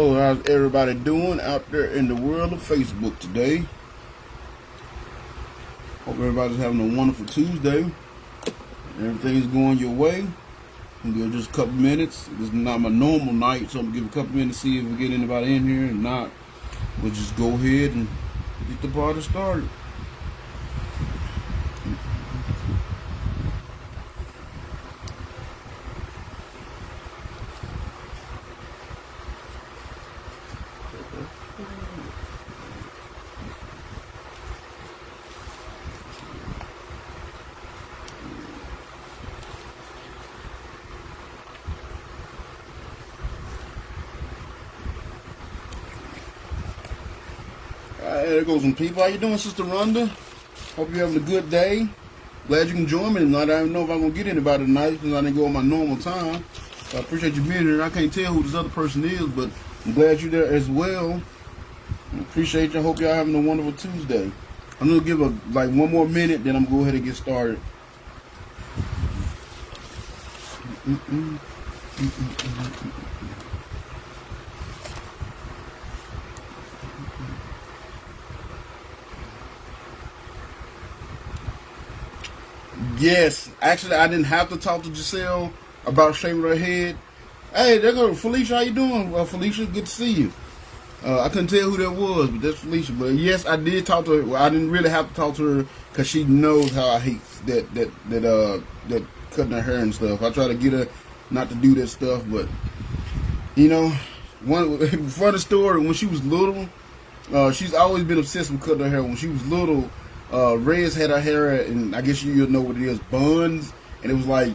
So how's everybody doing out there in the world of Facebook today? Hope everybody's having a wonderful Tuesday. Everything's going your way. I'm gonna give just a couple minutes. This is not my normal night, so I'm gonna give a couple minutes to see if we get anybody in here. If not, we'll just go ahead and get the party started. There goes some people. How you doing, Sister Rhonda? Hope you're having a good day. Glad you can join me tonight. I don't know if I'm going to get anybody tonight because I didn't go on my normal time. So I appreciate you being here. I can't tell who this other person is, but I'm glad you're there as well. I appreciate you. I hope y'all having a wonderful Tuesday. I'm going to give one more minute, then I'm going to go ahead and get started. Yes, actually, I didn't have to talk to Giselle about shaving her head. Hey, there goes Felicia. How you doing? Felicia, good to see you. I couldn't tell who that was, but that's Felicia. But yes, I did talk to her. Well, I didn't really have to talk to her because she knows how I hate that cutting her hair and stuff. I try to get her not to do that stuff, but you know, one funny story. When she was little, she's always been obsessed with cutting her hair. When she was little. Reyes had her hair, and I guess you'll know what it is, buns, and it was like,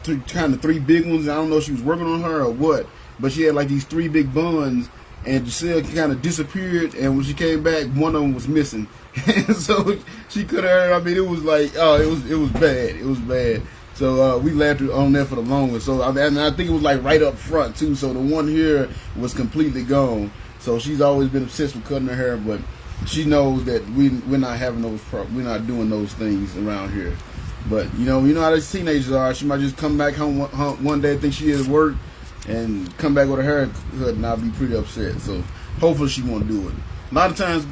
three big ones. I don't know if she was working on her or what, but she had like these three big buns, and Giselle kind of disappeared, and when she came back, one of them was missing, and so she cut her hair. I mean, it was like, it was bad. It was bad. So we laughed on that for the longest. So I think it was like right up front too. So the one here was completely gone. So she's always been obsessed with cutting her hair, but she knows that we're not having we're not doing those things around here. But you know how these teenagers are. She might just come back home one day, think she is at work, and come back with her hair cut, and I'll be pretty upset. So hopefully she won't do it. A lot of times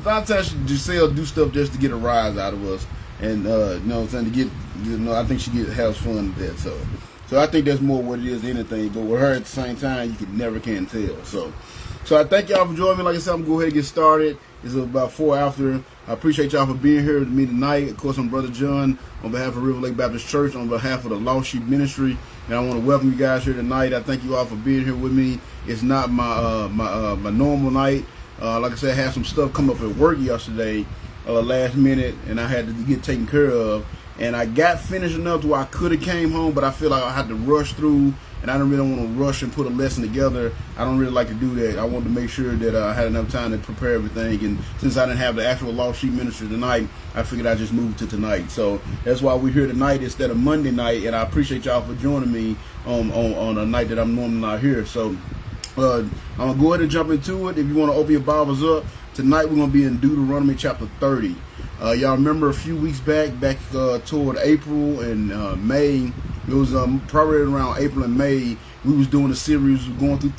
Giselle do stuff just to get a rise out of us, and you know what I'm saying, to get, I think she has fun with that. So I think that's more what it is than anything. But with her at the same time, you never can tell. So I thank y'all for joining me. Like I said, I'm going to go ahead and get started. It's about 4 after. I appreciate y'all for being here with me tonight. Of course, I'm Brother John on behalf of River Lake Baptist Church, on behalf of the Lost Sheep Ministry. And I want to welcome you guys here tonight. I thank you all for being here with me. It's not my normal night. Like I said, I had some stuff come up at work yesterday, last minute, and I had to get taken care of. And I got finished enough to where I could have came home, but I feel like I had to rush through, and I don't really want to rush and put a lesson together. I don't really like to do that. I wanted to make sure that I had enough time to prepare everything, and since I didn't have the actual Lost Sheep Ministry tonight, I figured I'd just move to tonight. So that's why we're here tonight instead of Monday night, and I appreciate y'all for joining me on a night that I'm normally not here. So I'm going to go ahead and jump into it. If you want to open your Bibles up, tonight we're going to be in Deuteronomy Chapter 30. Y'all remember a few weeks back toward April and May, it was probably around April and May, we was doing a series going through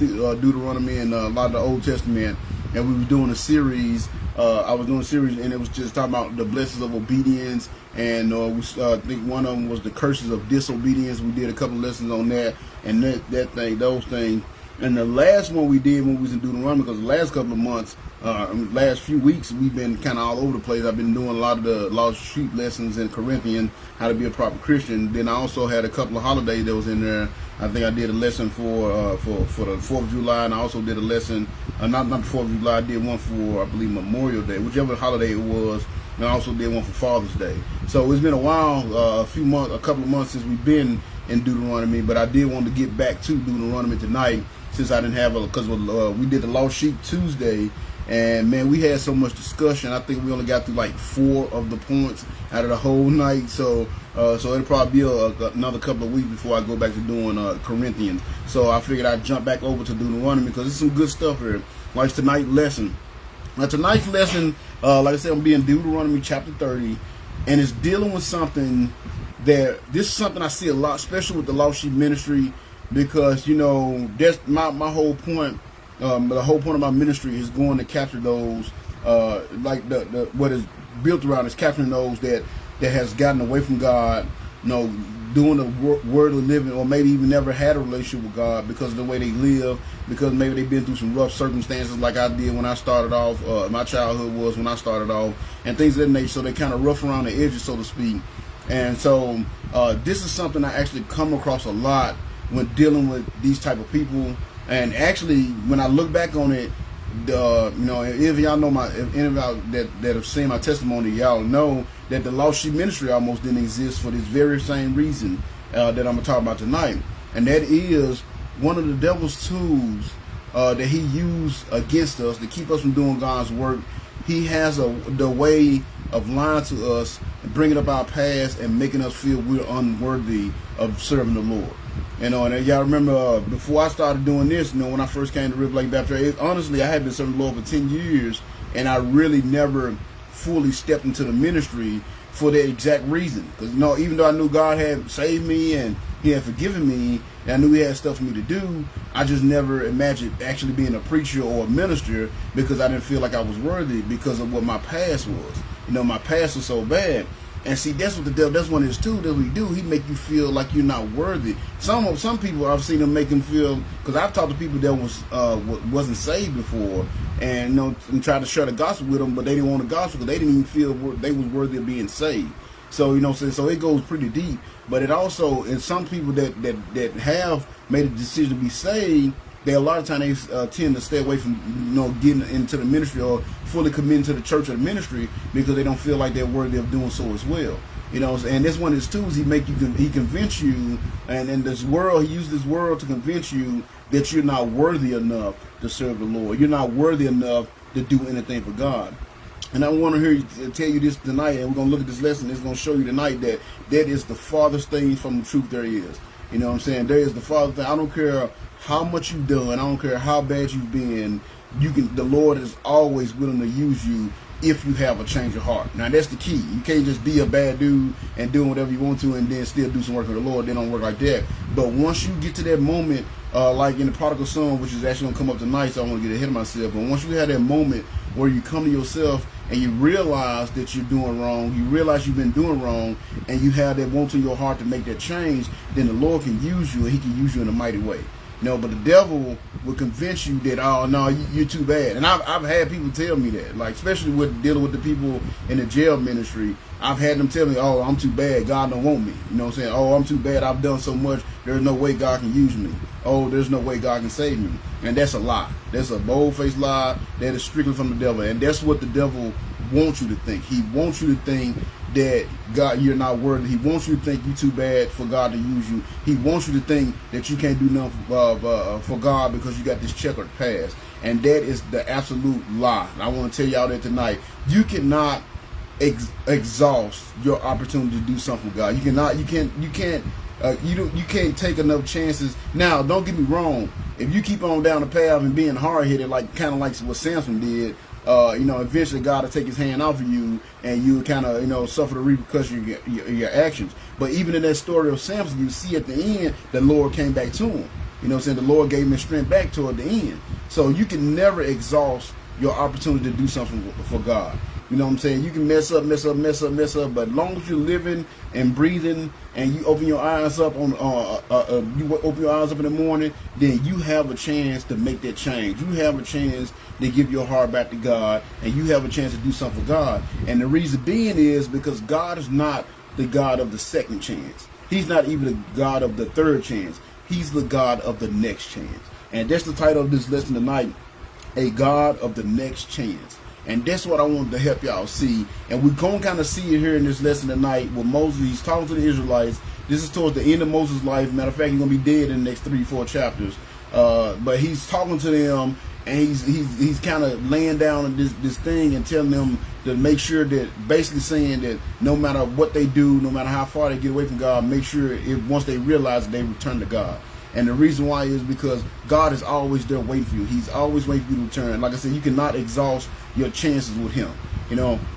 Deuteronomy and a lot of the Old Testament, and we was doing a series. I was doing a series, and it was just talking about the blessings of obedience, and I think one of them was the curses of disobedience. We did a couple lessons on that, and those things. And the last one we did when we was in Deuteronomy, because the last couple of months, last few weeks, we've been kind of all over the place. I've been doing a lot of the Lost Sheep lessons in Corinthian, how to be a proper Christian. Then I also had a couple of holidays that was in there. I think I did a lesson for the 4th of July, and I also did a lesson, not the 4th of July, I did one for, I believe, Memorial Day, whichever holiday it was, and I also did one for Father's Day. So it's been a while, a couple of months since we've been in Deuteronomy, but I did want to get back to Deuteronomy tonight, since I didn't have because we did the Lost Sheep Tuesday, and man, we had so much discussion. I think we only got through like 4 of the points out of the whole night. So it'll probably be another couple of weeks before I go back to doing Corinthians. So I figured I'd jump back over to Deuteronomy because there's some good stuff here. Like tonight's lesson. Now tonight's lesson, like I said, I'm being Deuteronomy Chapter 30, and it's dealing with something that this is something I see a lot, especially with the Lost Sheep Ministry. Because, you know, that's my whole point The whole point of my ministry is going to capture those, like the what is built around is capturing those that has gotten away from God, doing the worldly living, or maybe even never had a relationship with God because of the way they live, because maybe they've been through some rough circumstances like I did when I started off, my childhood was when I started off, and things of that nature, so they kind of rough around the edges, so to speak. And so this is something I actually come across a lot when dealing with these type of people. And actually, when I look back on it, if y'all know if any of y'all that have seen my testimony, y'all know that the Lost Sheep Ministry almost didn't exist for this very same reason that I'm gonna talk about tonight, and that is one of the devil's tools that he used against us to keep us from doing God's work. He has the way of lying to us and bringing up our past and making us feel we're unworthy of serving the Lord. And y'all remember before I started doing this, when I first came to River Lake Baptist, honestly, I had been serving the Lord for 10 years, and I really never fully stepped into the ministry for that exact reason. Because even though I knew God had saved me and He had forgiven me, and I knew He had stuff for me to do, I just never imagined actually being a preacher or a minister because I didn't feel like I was worthy because of what my past was. My past was so bad. And see, that's what the devil, that's one of his tools that we do. He make you feel like you're not worthy. Some people I've seen him make them feel, because I've talked to people that wasn't saved before, and and tried to share the gospel with them, but they didn't want the gospel because they didn't even feel they was worthy of being saved. So so it goes pretty deep. But it also, and some people that have made a decision to be saved, they a lot of times they tend to stay away from getting into the ministry or fully committing to the church or the ministry because they don't feel like they're worthy of doing so as well. And that's one of his tools. He convince you, and in this world, he uses this world to convince you that you're not worthy enough to serve the Lord. You're not worthy enough to do anything for God. And I want to tell you this tonight, and we're going to look at this lesson. It's going to show you tonight that is the farthest thing from the truth there is. You know what I'm saying? There is the farthest thing. I don't care how much you've done. I don't care how bad you've been. The Lord is always willing to use you if you have a change of heart. Now that's the key. You can't just be a bad dude and doing whatever you want to and then still do some work for the Lord. They don't work like that. But once you get to that moment, like in the prodigal son, which is actually going to come up tonight, so I want to get ahead of myself. But once you have that moment where you come to yourself and you realize that you're doing wrong, you realize you've been doing wrong, and you have that want in your heart to make that change, then the Lord can use you, and He can use you in a mighty way. But the devil will convince you that, oh no, you're too bad. And I've had people tell me that, like especially with dealing with the people in the jail ministry. I've had them tell me, oh, I'm too bad, God don't want me. You know what I'm saying? Oh, I'm too bad, I've done so much, there's no way God can use me. Oh, there's no way God can save me. And that's a lie. That's a bold-faced lie that is strictly from the devil. And that's what the devil wants you to think. He wants you to think that God, you're not worthy. He wants you to think you're too bad for God to use you. He wants you to think that you can't do nothing for God because you got this checkered past. And that is the absolute lie. And I want to tell y'all that tonight. You cannot exhaust your opportunity to do something for God. You can't take enough chances. Now, don't get me wrong. If you keep on down the path and being hard-headed, kind of like what Samson did, eventually God will take His hand off of you, and you kind of, suffer the repercussions of your actions. But even in that story of Samson, you see at the end, the Lord came back to him. You know what I'm saying? The Lord gave him his strength back toward the end. So you can never exhaust your opportunity to do something for God. You know what I'm saying? You can mess up, but as long as you're living and breathing and you open your eyes up in the morning, then you have a chance to make that change. You have a chance to give your heart back to God, and you have a chance to do something for God. And the reason being is because God is not the God of the second chance. He's not even the God of the third chance. He's the God of the next chance. And that's the title of this lesson tonight, A God of the Next Chance. And that's what I wanted to help y'all see. And we're going to kind of see it here in this lesson tonight with Moses. He's talking to the Israelites. This is towards the end of Moses' life. Matter of fact, he's going to be dead in the next 3-4 chapters. But he's talking to them, and he's kind of laying down this thing and telling them to make sure that, basically saying that no matter what they do, no matter how far they get away from God, make sure once they realize that they return to God. And the reason why is because God is always there waiting for you. He's always waiting for you to return. Like I said, you cannot exhaust your chances with Him.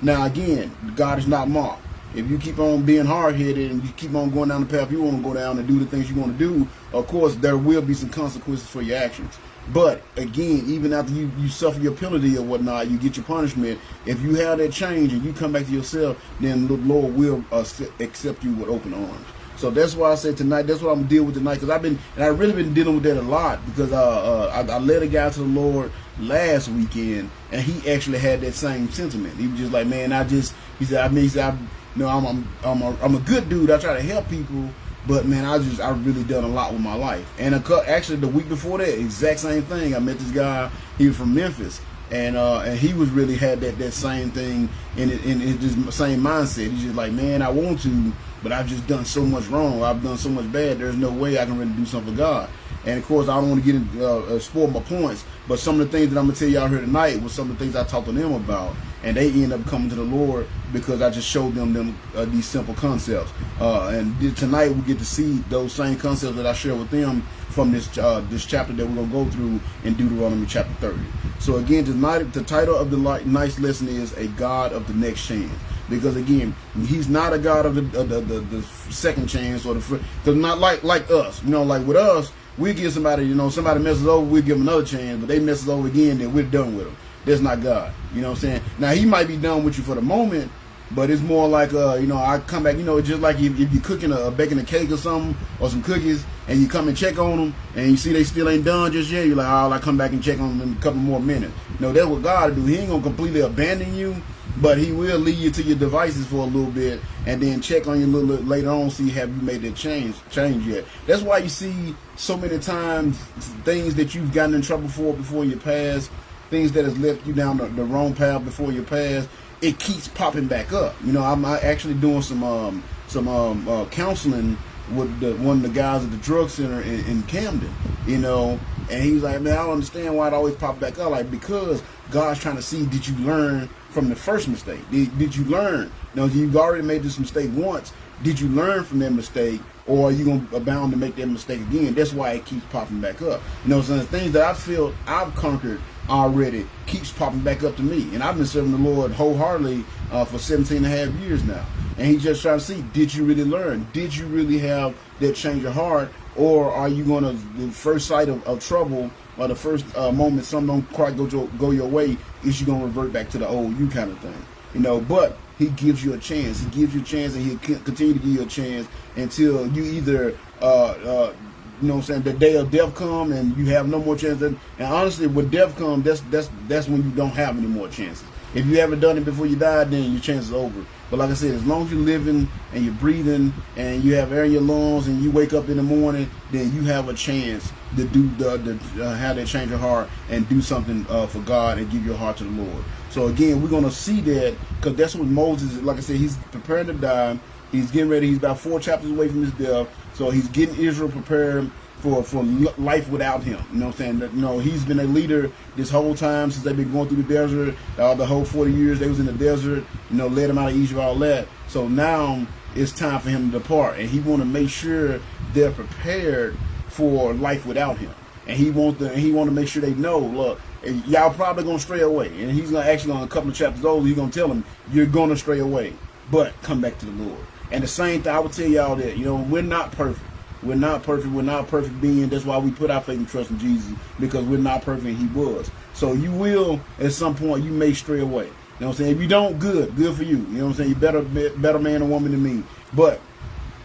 Now again, God is not mocked. If you keep on being hard-headed and you keep on going down the path you want to go down and do the things you want to do, of course, there will be some consequences for your actions. But again, even after you suffer your penalty or whatnot, you get your punishment. If you have that change and you come back to yourself, then the Lord will accept you with open arms. So that's why I said tonight, that's what I'm gonna deal with tonight, because I've really been dealing with that a lot, because I led a guy to the Lord last weekend, and he actually had that same sentiment. He was just like, man, he said, I'm a good dude. I try to help people, but man, I've really done a lot with my life. And actually the week before that, exact same thing. I met this guy. He was from Memphis. And he was really had that same thing in his same mindset. He's just like, man, I want to, but I've just done so much wrong. I've done so much bad. There's no way I can really do something for God. And of course, I don't want to get into spoil my points, but some of the things that I'm gonna tell y'all here tonight was some of the things I talked to them about, and they end up coming to the Lord because I just showed them these simple concepts. And tonight we get to see those same concepts that I share with them from this chapter that we're gonna go through in Deuteronomy chapter 30. So again, tonight the title of the nice lesson is "A God of the Next Chance." Because again, he's not a God of the second chance or because not like us. Like with us, we give somebody, somebody messes over, we give them another chance, but they mess us over again, then we're done with them. That's not God. You know what I'm saying? Now, he might be done with you for the moment, but it's more like, I come back, just like if you're cooking baking a cake or something, or some cookies, and you come and check on them, and you see they still ain't done just yet, you're like, oh, I'll come back and check on them in a couple more minutes. That's what God will do. He ain't going to completely abandon you, but he will lead you to your devices for a little bit, and then check on you a little bit later on, see have you made that change yet. That's why you see so many times things that you've gotten in trouble for before your past, things that has left you down the wrong path before your past, it keeps popping back up. I'm actually doing some counseling with one of the guys at the drug center in Camden, and he's like, man, I don't understand why it always pops back up. Like, because God's trying to see, did you learn from the first mistake? Did you learn? You've already made this mistake once. Did you learn from that mistake, or are you going to bound to make that mistake again? That's why it keeps popping back up. So the things that I feel I've conquered already keeps popping back up to me. And I've been serving the Lord wholeheartedly for 17 and a half years now. And he's just trying to see, did you really learn? Did you really have that change of heart? Or are you going to, the first sight of trouble, or the first moment something don't quite go your way, is you going to revert back to the old you kind of thing? But he gives you a chance. He gives you a chance, and he'll continue to give you a chance until you either, the day of death come and you have no more chance. And honestly, when death comes, that's when you don't have any more chances. If you haven't done it before you die, then your chance is over. But like I said, as long as you're living and you're breathing and you have air in your lungs and you wake up in the morning, then you have a chance to do have that change of heart and do something for God and give your heart to the Lord. So again, we're going to see that, because that's what Moses is. Like I said, he's preparing to die. He's getting ready. He's about 4 chapters away from his death. So he's getting Israel prepared for life without him. He's been a leader this whole time since they've been going through the desert. The whole 40 years they was in the desert, led them out of Egypt, all that. So now it's time for him to depart, and he want to make sure they're prepared for life without him. And he want to make sure they know, look, y'all probably gonna stray away. And he's gonna actually, on a couple of chapters older, he's gonna tell them, you're gonna stray away, but come back to the Lord. And the same thing, I would tell y'all that, we're not perfect. We're not perfect. We're not perfect beings. That's why we put our faith and trust in Jesus, because we're not perfect and he was. So you will, at some point, you may stray away. You know what I'm saying? If you don't, good for you. You know what I'm saying? You're better man or woman than me. But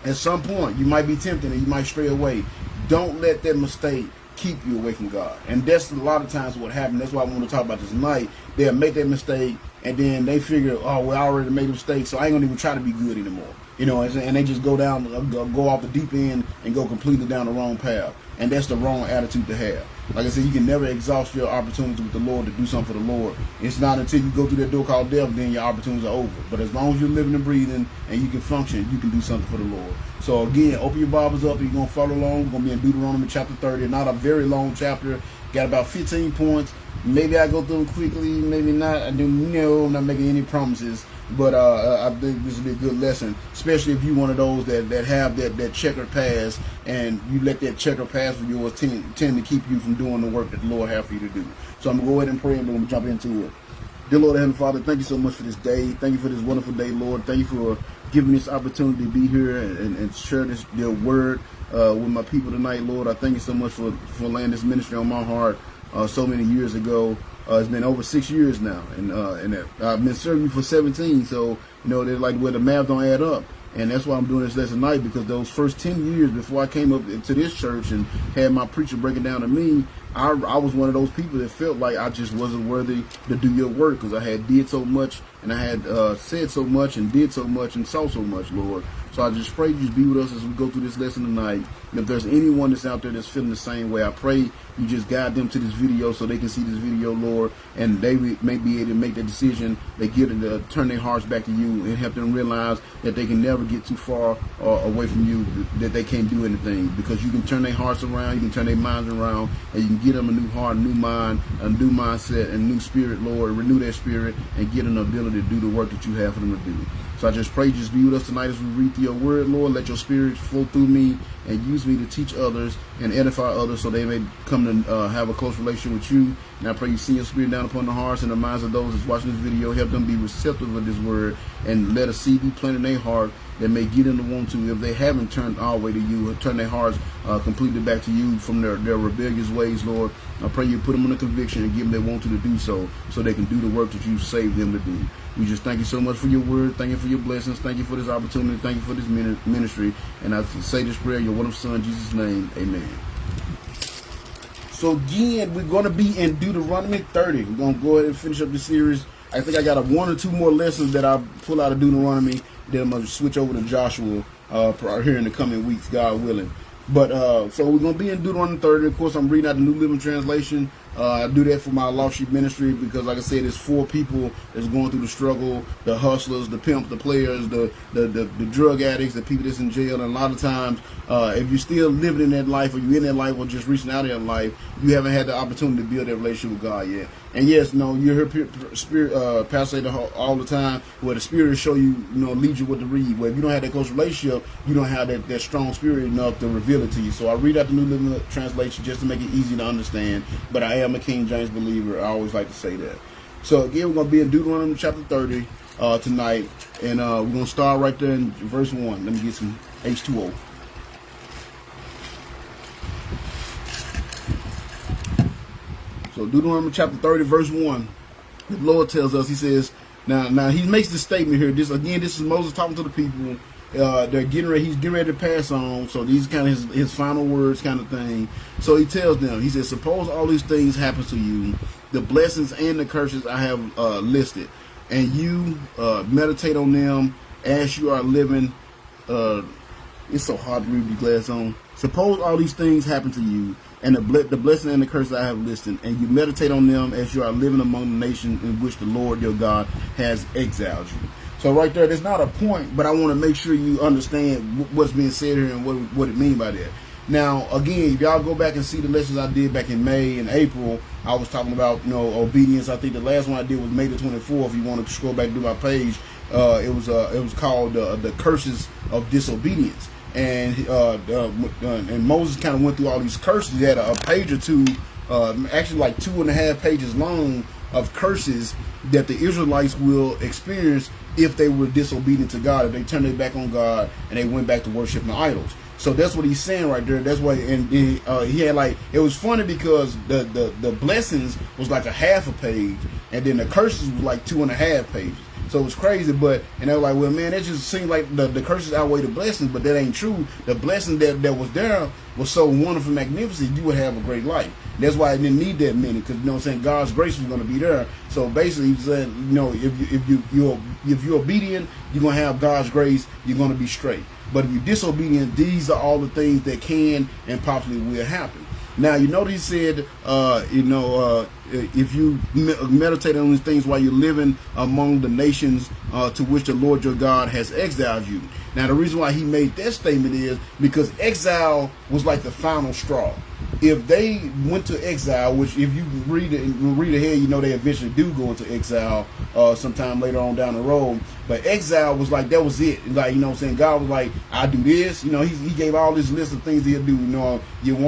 at some point, you might be tempted and you might stray away. Don't let that mistake keep you away from God. And that's a lot of times what happens. That's why I want to talk about this tonight. They'll make that mistake, and then they figure, oh, well, I already made a mistake, so I ain't going to even try to be good anymore. And they just go off the deep end and go completely down the wrong path. And that's the wrong attitude to have. Like I said, you can never exhaust your opportunity with the Lord to do something for the Lord. It's not until you go through that door called death, then your opportunities are over. But as long as you're living and breathing and you can function, you can do something for the Lord. So again, open your Bibles up. You're going to follow along. We're going to be in Deuteronomy chapter 30. Not a very long chapter. Got about 15 points. Maybe I go through them quickly, maybe not. I'm not making any promises. But I think this will be a good lesson, especially if you're one of those that have that checkered past, and you let that checkered past of yours tend to keep you from doing the work that the Lord has for you to do. So I'm going to go ahead and pray, and then we're going to jump into it. Dear Lord, Heavenly Father, thank you so much for this day. Thank you for this wonderful day, Lord. Thank you for giving me this opportunity to be here and share your word with my people tonight, Lord. I thank you so much for laying this ministry on my heart so many years ago. It's been over 6 years now, and I've been serving you for 17. So they're like where the math don't add up. And that's why I'm doing this lesson tonight, because those first 10 years before I came up to this church and had my preacher breaking down to me, I was one of those people that felt like I just wasn't worthy to do your work, because I had did so much, and I had said so much and did so much and saw so much, Lord. So I just pray you just be with us as we go through this lesson tonight. And if there's anyone that's out there that's feeling the same way, I pray you just guide them to this video so they can see this video, Lord, and they may be able to make that decision. They get to turn their hearts back to you and help them realize that they can never get too far away from you, that they can't do anything, because you can turn their hearts around, you can turn their minds around, and you can give them a new heart, a new mind, a new mindset, and a new spirit, Lord. Renew their spirit and give them the ability to do the work that you have for them to do. So I just pray you just be with us tonight as we read through your word, Lord. Let your spirit flow through me and use me to teach others and edify others so they may come to have a close relationship with you. And I pray you send your spirit down upon the hearts and the minds of those that's watching this video. Help them be receptive of this word, and let a seed be planted in their heart that may get them to want to, if they haven't turned all the way to you, turn their hearts completely back to you from their rebellious ways, Lord. I pray you put them on a conviction and give them they want to do so they can do the work that you've saved them to do. We just thank you so much for your word. Thank you for your blessings. Thank you for this opportunity. Thank you for this ministry. And I say this prayer in your wonderful Son, Jesus' name. Amen. So again, we're going to be in Deuteronomy 30. We're going to go ahead and finish up the series. I think I got one or two more lessons that I pull out of Deuteronomy. Then I'm going to switch over to Joshua here in the coming weeks, God willing. But so we're going to be in Deuteronomy 30. Of course, I'm reading out the New Living Translation. I do that for my Lost Sheep ministry because, like I said, there's 4 people that's going through the struggle: the hustlers, the pimps, the players, the drug addicts, the people that's in jail. And a lot of times, if you're still living in that life, or you're in that life, or just reaching out in that life, you haven't had the opportunity to build that relationship with God yet. And yes, you hear Spirit Pastor say all the time, where the Spirit will show you, lead you what to read. Where if you don't have that close relationship, you don't have that strong spirit enough to reveal it to you. So I read out the New Living Translation just to make it easy to understand. But I am a King James believer. I always like to say that. So again, we're going to be in Deuteronomy chapter 30 tonight, and we're going to start right there in verse 1. Let me get some H2O. So Deuteronomy chapter 30 verse 1, the Lord tells us, he says, now he makes this statement here. This is Moses talking to the people. He's getting ready to pass on. So these kind of his final words kind of thing. So he tells them, he says, suppose all these things happen to you, the blessings and the curses I have listed, and you meditate on them as you are living. It's so hard to read with your glass on. Suppose all these things happen to you, and the blessing and the curse I have listed, and you meditate on them as you are living among the nations in which the Lord your God has exiled you. So right there's not a point, but I want to make sure you understand what's being said here and what it means by that. Now, again, if y'all go back and see the lessons I did back in May and April, I was talking about obedience. I think the last one I did was May the 24th. If you want to scroll back to my page, it was called the Curses of Disobedience. And Moses kind of went through all these curses. He had a page or two, actually like 2.5 pages long, of curses that the Israelites will experience if they were disobedient to God, if they turned their back on God and they went back to worshiping idols. So that's what he's saying right there. That's why, and he had it was funny because the blessings was like a half a page, and then the curses was like 2.5 pages. So it was crazy, and they were like, well, man, it just seemed like the curses outweigh the blessings, but that ain't true. The blessing that was there was so wonderful, magnificent, you would have a great life. That's why I didn't need that many, because, what I'm saying, God's grace was going to be there. So basically, he's saying, if you're obedient, you're going to have God's grace, you're going to be straight. But if you're disobedient, these are all the things that can and possibly will happen. Now, he said, if you meditate on these things while you're living among the nations to which the Lord your God has exiled you. Now, the reason why he made that statement is because exile was like the final straw. If they went to exile, which if you read ahead, they eventually do go into exile sometime later on down the road. But exile was like, that was it. Like, God was like, I do this. He gave all this list of things he'll do. Your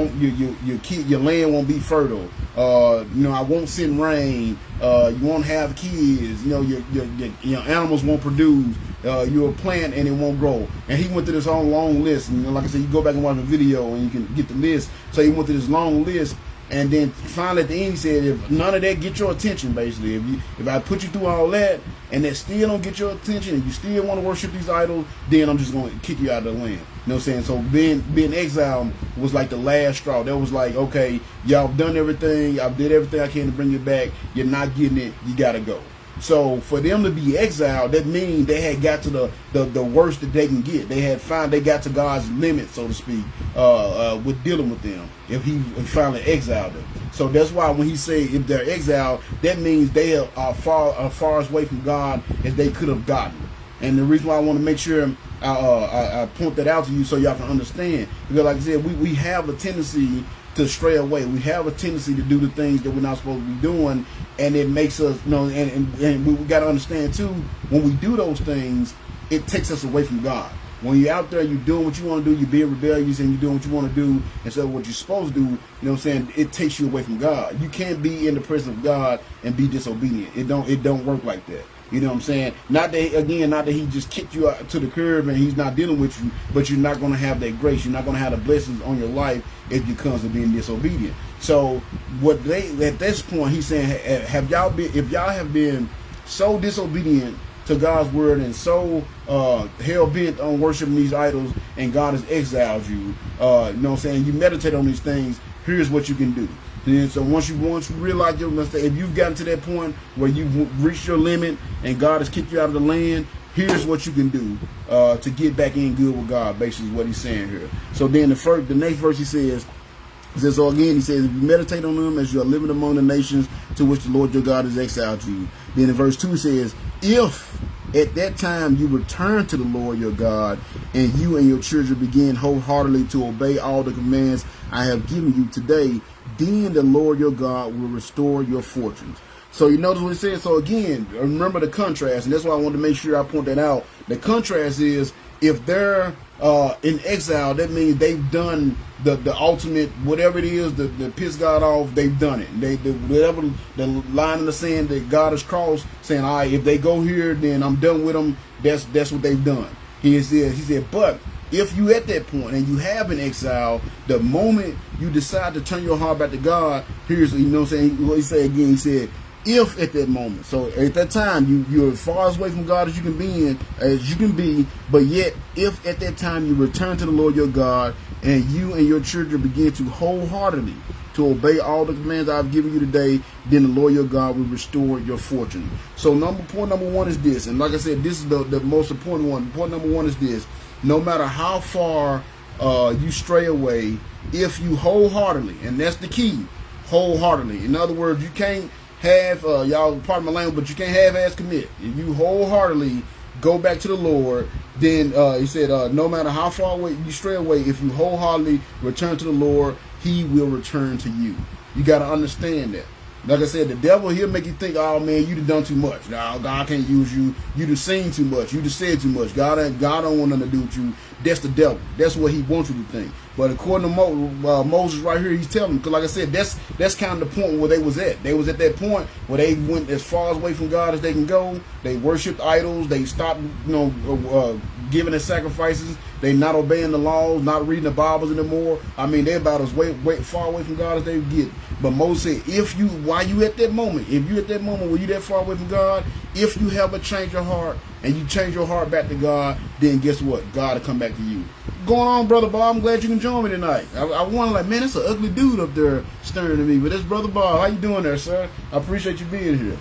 land won't be fertile. I won't send rain. You won't have kids. Your animals won't produce. you'll plant and it won't grow. And he went through this whole long list. And like I said, you go back and watch the video and you can get the list. So he went through this long list. And then finally at the end he said, if none of that get your attention, basically, if I put you through all that and that still don't get your attention and you still want to worship these idols, then I'm just going to kick you out of the land. You know what I'm saying? So being exiled was like the last straw. That was like, okay, y'all done everything. I did everything I can to bring you back. You're not getting it. You got to go. So for them to be exiled, that means they had got to the worst that they can get. They got to God's limit, so to speak, with dealing with them. If he finally exiled them, so that's why when he say if they're exiled, that means they are far away from God as they could have gotten. And the reason why I want to make sure I point that out to you so y'all can understand, because like I said, we have a tendency to stray away. We have a tendency to do the things that we're not supposed to be doing, and it makes us, you know, and we got to understand too, when we do those things, it takes us away from God. When you're out there, you're doing what you want to do, you're being rebellious, and you're doing what you want to do instead of what you're supposed to do, you know what I'm saying, it takes you away from God. You can't be in the presence of God and be disobedient. It don't work like that. You know what I'm saying? Not that he just kicked you out to the curb and he's not dealing with you, but you're not going to have that grace. You're not going to have the blessings on your life if it comes to being disobedient. So at this point, he's saying, if y'all have been so disobedient to God's word and so hell bent on worshiping these idols, and God has exiled you, you know what I'm saying? You meditate on these things. Here's what you can do. And so once you realize your mistake, if you've gotten to that point where you've reached your limit and God has kicked you out of the land, here's what you can do to get back in good with God. Basically, is what he's saying here. So then the next verse he says, so again he says, if you meditate on them as you are living among the nations to which the Lord your God has exiled you. Then in verse 2 says, if at that time you return to the Lord your God, and you and your children begin wholeheartedly to obey all the commands I have given you today, then the Lord your God will restore your fortunes. So you notice what it says. So again, remember the contrast, and that's why I wanted to make sure I point that out. The contrast is, if they're in exile, that means they've done the ultimate, whatever it is, the piss God off, they've done it. They whatever the line in the sand that God has crossed, saying, all right, if they go here, then I'm done with them. That's what they've done. He said, but if you at that point and you have been exiled, the moment you decide to turn your heart back to God, here's, you know what I'm saying, what he said again, he said, if at that moment, so at that time you're as far away from God as you can be, but yet if at that time you return to the Lord your God, and you and your children begin to wholeheartedly to obey all the commands I've given you today, then the Lord your God will restore your fortune. So point number one is this, and like I said, this is the most important one. Point number one is this: no matter how far you stray away, if you wholeheartedly, and that's the key, wholeheartedly. In other words, you can't have, y'all pardon my language, but you can't half-ass commit. If you wholeheartedly go back to the Lord, then he said, no matter how far away you stray away, if you wholeheartedly return to the Lord, he will return to you. You got to understand that. Like I said, the devil, he'll make you think, oh man, you done too much. No, God can't use you. You done seen too much. You done said too much. God don't want nothing to do with you. That's the devil. That's what he wants you to think. But according to Moses right here, he's telling them, because like I said, that's kind of the point where they was at. They was at that point where they went as far away from God as they can go. They worshipped idols. They stopped, giving their sacrifices. They not obeying the laws, not reading the Bibles anymore. I mean, they're about as far away from God as they get. But Moses said, while you at that moment, if you at that moment where you that far away from God, if you have a change your heart and you change your heart back to God, then guess what? God will come back to you. Going on, Brother Bob, I'm glad you can join me tonight. I wonder, like, man, that's an ugly dude up there staring at me. But that's Brother Bob. How you doing there, sir? I appreciate you being here.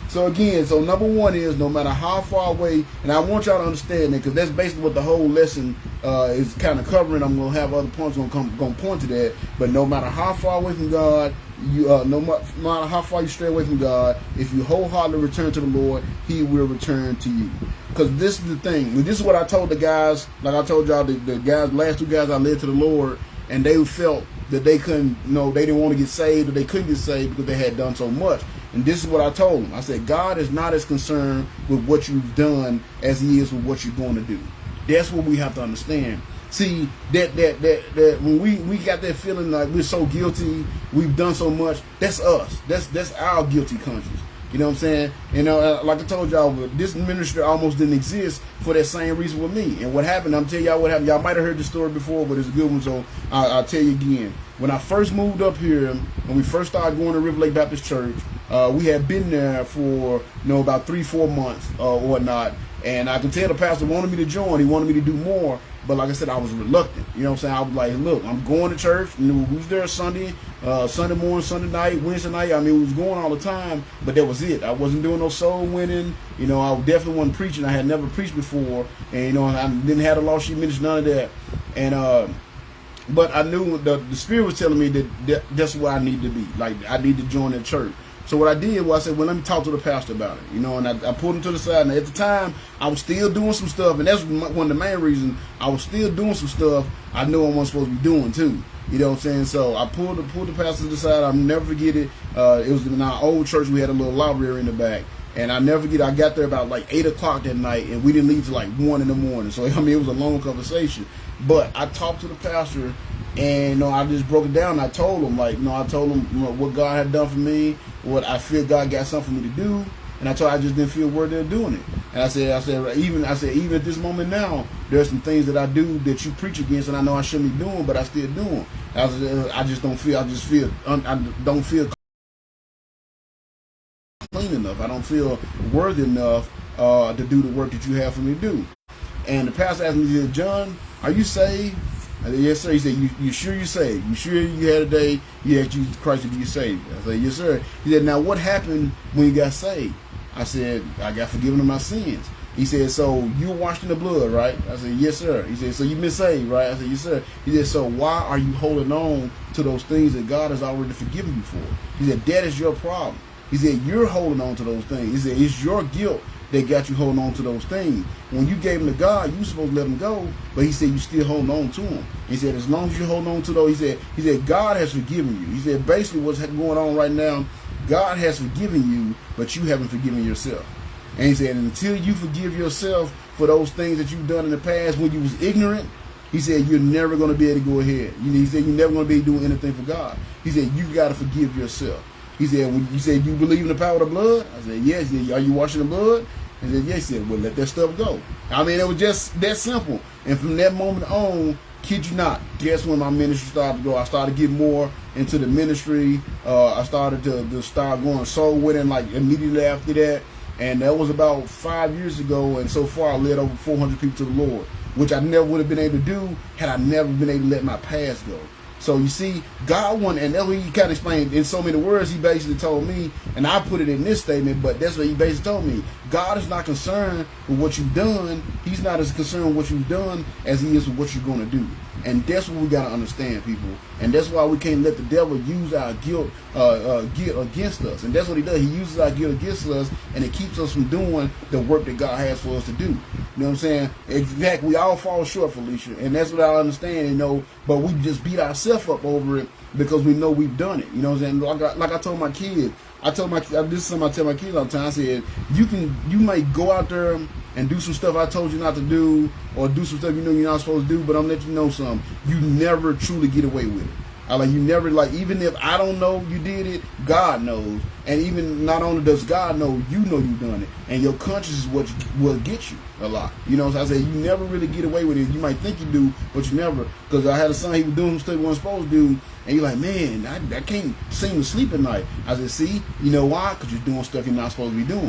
So again, number one is, no matter how far away, and I want y'all to understand that, because that's basically what the whole lesson is kind of covering. I'm going to have other points going to point to that. But no matter how far away from God, no matter how far you stray away from God, if you wholeheartedly return to the Lord, he will return to you. Because this is the thing. This is what I told the guys, like I told y'all, the guys, last two guys I led to the Lord, and they felt that they couldn't, they didn't want to get saved, or they couldn't get saved because they had done so much. And this is what I told them. I said, God is not as concerned with what you've done as he is with what you're going to do. That's what we have to understand. See, that when we got that feeling like we're so guilty, we've done so much, that's us. That's our guilty conscience. You know what I'm saying? You know, like I told y'all, this ministry almost didn't exist for that same reason with me. And what happened, I'm telling y'all what happened. Y'all might have heard this story before, but it's a good one, so I'll tell you again. When I first moved up here, when we first started going to River Lake Baptist Church, we had been there for, about 3-4 months or whatnot. And I can tell the pastor wanted me to join. He wanted me to do more. But like I said, I was reluctant. You know what I'm saying? I was like, look, I'm going to church. We was there Sunday morning, Sunday night, Wednesday night. I mean, we was going all the time, but that was it. I wasn't doing no soul winning. You know, I definitely wasn't preaching. I had never preached before. And, I didn't have the lost sheep ministry, none of that. And, but I knew the Spirit was telling me that that's where I need to be. Like, I need to join the church. So what I did was I said, well, let me talk to the pastor about it, and I pulled him to the side. And at the time, I was still doing some stuff, and that's one of the main reasons I was still doing some stuff I knew I wasn't supposed to be doing too. You know what I'm saying? So I pulled the pastor to the side. I'll never forget it. It was in our old church. We had a little library in the back. And I never forget, I got there about like 8 o'clock that night, and we didn't leave till like 1 in the morning. So, I mean, it was a long conversation. But I talked to the pastor, and I just broke it down. I told him, what God had done for me, what I feel God got something for me to do, and I just didn't feel worthy of doing it. And I said, even at this moment now, there's some things that I do that you preach against, and I know I shouldn't be doing, but I still do them. I don't feel clean enough. I don't feel worthy enough to do the work that you have for me to do. And the pastor asked me, he said, John, are you saved? I said, yes, sir. He said, you sure you're saved? You sure you had a day you asked Jesus Christ to be saved? I said, yes, sir. He said, now what happened when you got saved? I said, I got forgiven of my sins. He said, so you were washed in the blood, right? I said, yes, sir. He said, so you've been saved, right? I said, yes, sir. He said, so why are you holding on to those things that God has already forgiven you for? He said, that is your problem. He said, you're holding on to those things. He said, it's your guilt that got you holding on to those things. When you gave them to God, you were supposed to let them go, but he said you still holding on to them. He said, as long as you hold on to those, he said, God has forgiven you. He said, basically what's going on right now, God has forgiven you, but you haven't forgiven yourself. And he said, until you forgive yourself for those things that you've done in the past when you was ignorant, he said, you're never going to be able to go ahead. He said, you're never going to be doing anything for God. He said, you got to forgive yourself. He said, when you said you believe in the power of the blood? I said, yes. He said, are you washing the blood? He said, yes. He said, well, let that stuff go. I mean, it was just that simple. And from that moment on, kid you not, guess when my ministry started to go? I started getting more into the ministry. I started to start going soul winning like immediately after that. And that was about 5 years ago. And so far, I led over 400 people to the Lord, which I never would have been able to do had I never been able to let my past go. So you see, God wanted, and that's what he kind of explained in so many words. He basically told me, and I put it in this statement, but that's what he basically told me. God is not concerned with what you've done. He's not as concerned with what you've done as he is with what you're going to do. And that's what we got to understand, people. And that's why we can't let the devil use our guilt against us. And that's what he does. He uses our guilt against us, and it keeps us from doing the work that God has for us to do. You know what I'm saying? Exactly. We all fall short, Felicia. And that's what I understand, but we just beat ourselves up over it because we know we've done it. You know what I'm saying? Like I told my kids, this is something I tell my kids all the time. I said, you may go out there and do some stuff I told you not to do, or do some stuff you know you're not supposed to do, but I'm letting you know something. You never truly get away with it. Even if I don't know you did it, God knows. And even not only does God know you've done it. And your conscience is what will get you a lot. You know, so I say you never really get away with it. You might think you do, but you never. Because I had a son, he was doing some stuff he wasn't supposed to do. And you're like, man, I can't seem to sleep at night. I said, see, you know why? Because you're doing stuff you're not supposed to be doing.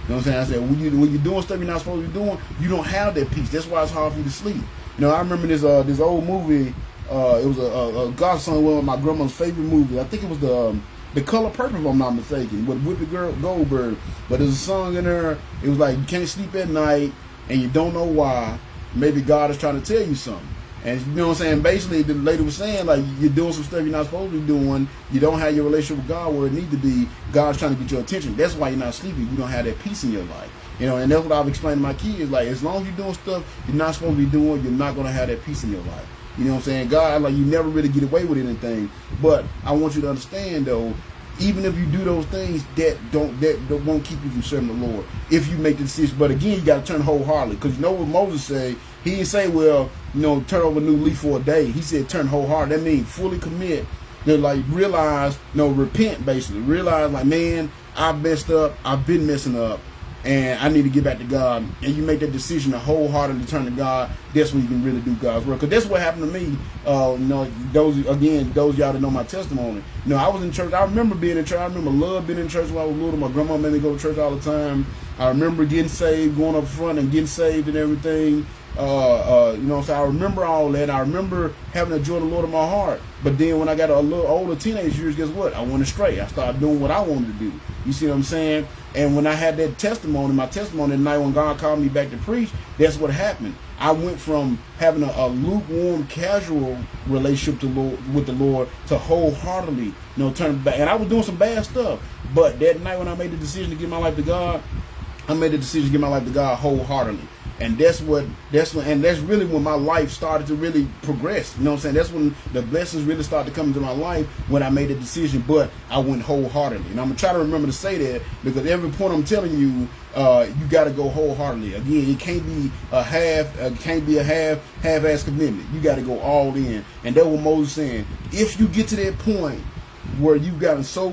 You know what I'm saying? I said, when you're doing stuff you're not supposed to be doing, you don't have that peace. That's why it's hard for you to sleep. I remember this old movie. It was a gospel song, one of my grandma's favorite movies. I think it was the Color Purple, if I'm not mistaken, with Whoopi Goldberg. But there's a song in there. It was like, you can't sleep at night, and you don't know why. Maybe God is trying to tell you something. And you know what I'm saying? Basically, the lady was saying, like, you're doing some stuff you're not supposed to be doing. You don't have your relationship with God where it needs to be. God's trying to get your attention. That's why you're not sleeping. You don't have that peace in your life. And that's what I've explained to my kids. Like, as long as you're doing stuff you're not supposed to be doing, you're not going to have that peace in your life. You know what I'm saying? God, like, you never really get away with anything. But I want you to understand, though, even if you do those things, that won't keep you from serving the Lord. If you make the decision. But again, you got to turn wholeheartedly. Because you know what Moses said? He didn't say, well, turn over a new leaf for a day. He said turn wholehearted. That means fully commit They like realize, repent basically. Realize like, man, I've messed up. I've been messing up. And I need to get back to God. And you make that decision to wholeheartedly turn to God. That's when you can really do God's work. Because that's what happened to me. Those y'all that know my testimony. I was in church. I remember being in church. I remember love being in church when I was little. My grandma made me go to church all the time. I remember getting saved, going up front and getting saved and everything. So I remember all that. I remember having to joy the Lord in my heart. But then when I got a little older, teenage years, guess what? I went astray. I started doing what I wanted to do. You see what I'm saying? And when I had that testimony, my testimony at night when God called me back to preach, that's what happened. I went from having a lukewarm, casual relationship with the Lord to wholeheartedly, turn back. And I was doing some bad stuff. But that night when I made the decision to give my life to God, I made the decision to give my life to God wholeheartedly. And that's really when my life started to really progress. You know what I'm saying? That's when the blessings really started to come into my life, when I made a decision, but I went wholeheartedly. And I'm gonna try to remember to say that, because every point I'm telling you, you got to go wholeheartedly. Again, it can't be a half-ass commitment. You got to go all in. And that's what Moses saying. If you get to that point where you've done so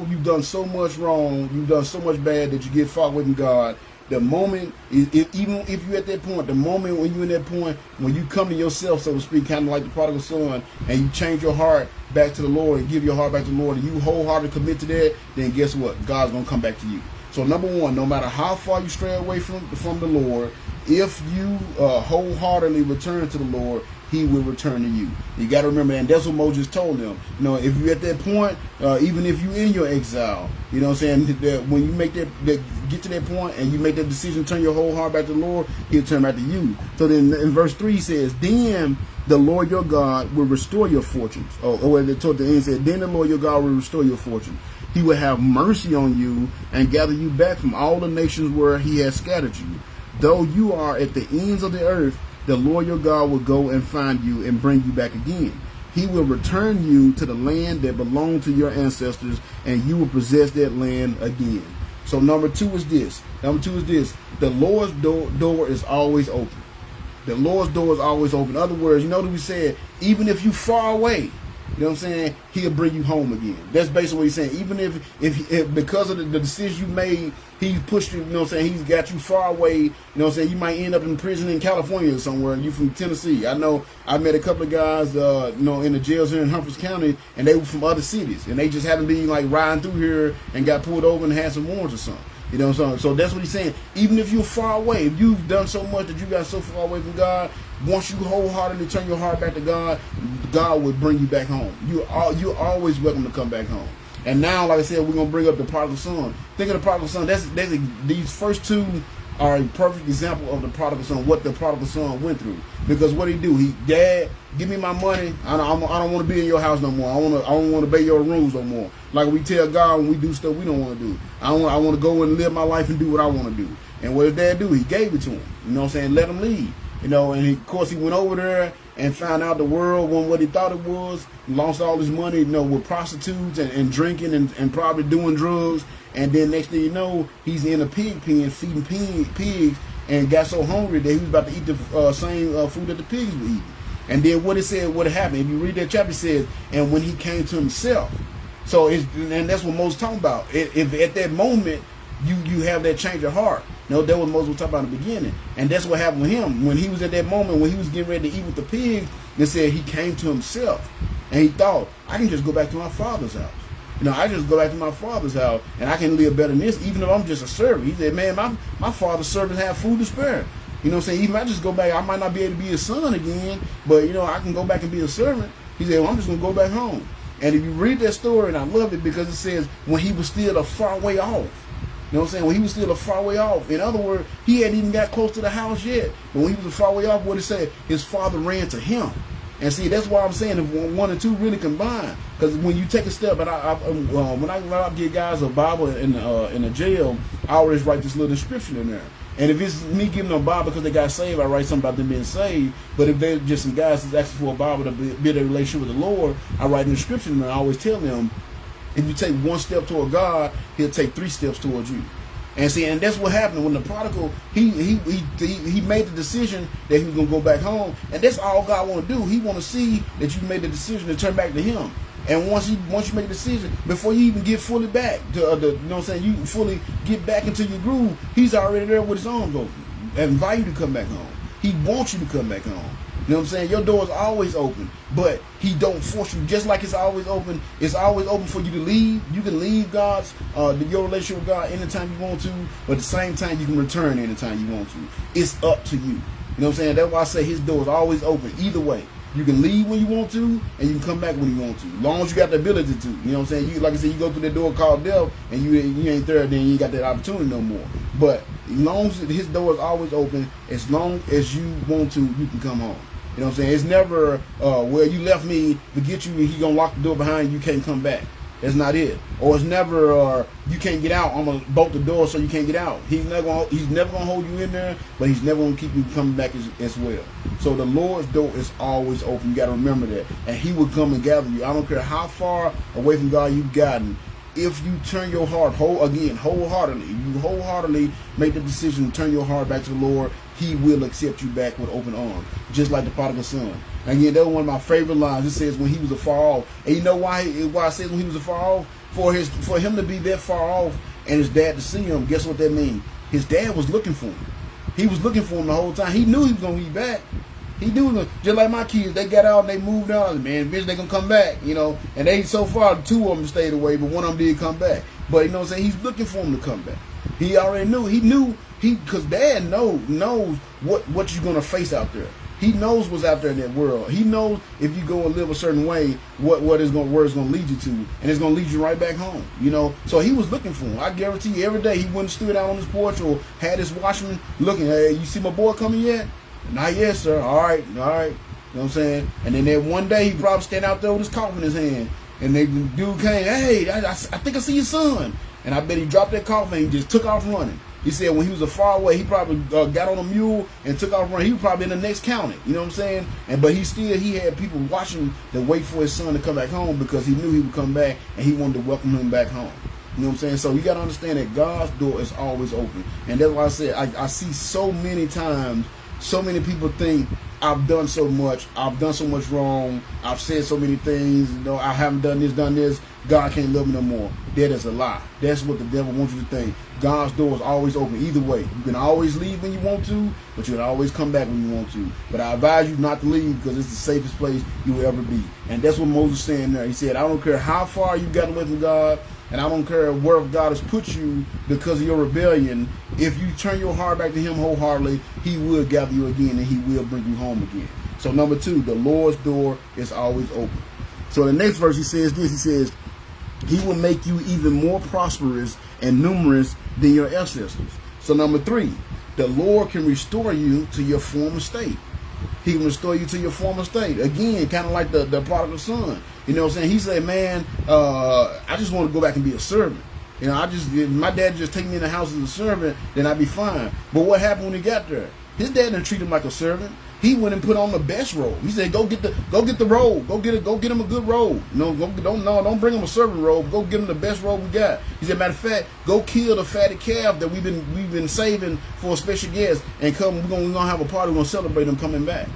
much wrong, you've done so much bad that you get far away from God. The moment, even if you're at that point, the moment when you're in that point, when you come to yourself, so to speak, kind of like the prodigal son, and you change your heart back to the Lord and give your heart back to the Lord, and you wholeheartedly commit to that, then guess what? God's going to come back to you. So number one, no matter how far you stray away from the Lord, if you wholeheartedly return to the Lord, He will return to you. You got to remember, and that's what Moses told them. If you're at that point, even if you're in your exile, you know what I'm saying, that when you make that get to that point and you make that decision, turn your whole heart back to the Lord, He'll turn back to you. So then in verse 3 says, then the Lord your God will restore your fortunes. Toward the end said, then the Lord your God will restore your fortunes. He will have mercy on you and gather you back from all the nations where He has scattered you. Though you are at the ends of the earth, the Lord your God will go and find you and bring you back again. He will return you to the land that belonged to your ancestors, and you will possess that land again. So number two is this. The Lord's door is always open. The Lord's door is always open. In other words, that we said, even if you far away, you know what I'm saying, He'll bring you home again. That's basically what He's saying. Even if because of the decisions you made, He pushed you, you know what I'm saying, He's got you far away, you know what I'm saying, you might end up in prison in California or somewhere, and you from Tennessee. I know I met a couple of guys, in the jails here in Humphreys County, and they were from other cities, and they just happened to be like riding through here and got pulled over and had some warrants or something. You know what I'm saying? So that's what He's saying. Even if you're far away, if you've done so much that you got so far away from God, once you wholeheartedly turn your heart back to God, God will bring you back home. You're always welcome to come back home. And now, like I said, we're going to bring up the prodigal son. Think of the prodigal son. These first two are a perfect example of the prodigal son, what the prodigal son went through. Because what he do? Dad, give me my money. I don't want to be in your house no more. I don't want to obey your rules no more. Like we tell God when we do stuff we don't want to do. I want to go and live my life and do what I want to do. And what did Dad do? He gave it to him. You know what I'm saying? Let him lead. Of course he went over there and found out the world wasn't what he thought it was. Lost all his money, with prostitutes and drinking and probably doing drugs. And then next thing you know, he's in a pig pen feeding pigs, and got so hungry that he was about to eat the same food that the pigs were eating. And then what happened? If you read that chapter, it says, and when he came to himself. So and that's what Moses talking about. If at that moment you have that change of heart. That was Moses was talking about in the beginning. And that's what happened with him. When he was at that moment, when he was getting ready to eat with the pigs, it said he came to himself. And he thought, I can just go back to my father's house. I just go back to my father's house and I can live better than this, even if I'm just a servant. He said, man, my father's servants have food to spare. You know what I'm saying? Even if I just go back, I might not be able to be a son again, but, I can go back and be a servant. He said, well, I'm just going to go back home. And if you read that story, and I love it because it says when he was still a far way off. You know what I'm saying? When he was still a far way off. In other words, he hadn't even got close to the house yet. But when he was a far way off, what it said, his father ran to him. And see, that's why I'm saying if one and two really combine. Because when you take a step, and when I give guys a Bible in a jail, I always write this little description in there. And if it's me giving them a Bible because they got saved, I write something about them being saved. But if they're just some guys that's asking for a Bible to build a relationship with the Lord, I write an description and I always tell them, if you take one step toward God, He'll take 3 steps towards you. And see, and that's what happened when the prodigal, he made the decision that he was going to go back home. And that's all God want to do. He want to see that you made the decision to turn back to Him. And once you make a decision, before you even get fully back to you know what I'm saying, you fully get back into your groove, he's already there with his arms open and invite you to come back home. He wants you to come back home. You know what I'm saying? Your door is always open, but he don't force you. Just like it's always open for you to leave. You can leave God's your relationship with God anytime you want to, but at the same time you can return anytime you want to. It's up to you. You know what I'm saying? That's why I say his door is always open either way. You can leave when you want to, and you can come back when you want to. As long as you got the ability to. You know what I'm saying? You, like I said, you go through that door called death, and you ain't there, then you ain't got that opportunity no more. But as long as his door is always open, as long as you want to, you can come home. You know what I'm saying? It's never, well, you left me, forget you, and he gonna lock the door behind you can't come back. That's not it. Or it's never, you can't get out, I'm gonna bolt the door so you can't get out. He's never gonna hold you in there, but he's never gonna keep you coming back as well. So the Lord's door is always open. You gotta remember that. And he will come and gather you. I don't care how far away from God you've gotten. If you turn your heart wholeheartedly, you wholeheartedly make the decision to turn your heart back to the Lord, he will accept you back with open arms, just like the prodigal son. And again, that was one of my favorite lines. It says when he was afar off. And you know why it says when he was afar off? For him to be that far off and his dad to see him, guess what that means? His dad was looking for him. He was looking for him the whole time. He knew he was going to be back. He knew, just like my kids, they got out and they moved out. Man, eventually they going to come back, you know. And they, so far, 2 of them stayed away, but one of them did come back. But you know what I'm saying? He's looking for him to come back. He already knew. Because dad knows what you're going to face out there. He knows what's out there in that world. He knows if you go and live a certain way, where it's going to lead you to, and it's going to lead you right back home. You know, so he was looking for him. I guarantee you, every day he wouldn't stood out on his porch or had his watchman looking. Hey, you see my boy coming yet? Not yet, sir. All right. You know what I'm saying? And then that one day he probably stand out there with his coffin in his hand, and the dude came. Hey, I think I see your son. And I bet he dropped that coffin and he just took off running. He said when he was far away, he probably got on a mule and took off running. He was probably in the next county. You know what I'm saying? But he had people watching to wait for his son to come back home because he knew he would come back and he wanted to welcome him back home. You know what I'm saying? So you got to understand that God's door is always open. And that's why I said I see so many times, so many people think I've done so much wrong, I've said so many things, you know, I haven't done this, God can't love me no more. That is a lie. That's what the devil wants you to think. God's door is always open either way. You can always leave when you want to, but you can always come back when you want to. But I advise you not to leave because it's the safest place you will ever be. And that's what Moses is saying there. He said, I don't care how far you've gotten away from God, and I don't care where God has put you because of your rebellion. If you turn your heart back to him wholeheartedly, he will gather you again and he will bring you home again. So number 2, the Lord's door is always open. So the next verse he says this, he says, he will make you even more prosperous and numerous than your ancestors. So number 3, the Lord can restore you to your former state. He can restore you to your former state. Again, kind of like the prodigal son. You know what I'm saying? He said, man, I just want to go back and be a servant. You know, my dad just take me in the house as a servant, then I'd be fine. But what happened when he got there? His dad didn't treat him like a servant. He went and put on the best robe. He said, go get the robe. Go get him a good robe. Don't bring him a servant robe. Go get him the best robe we got. He said, matter of fact, go kill the fatted calf that we've been saving for a special guest, and come. We're gonna have a party. We're gonna celebrate him coming back.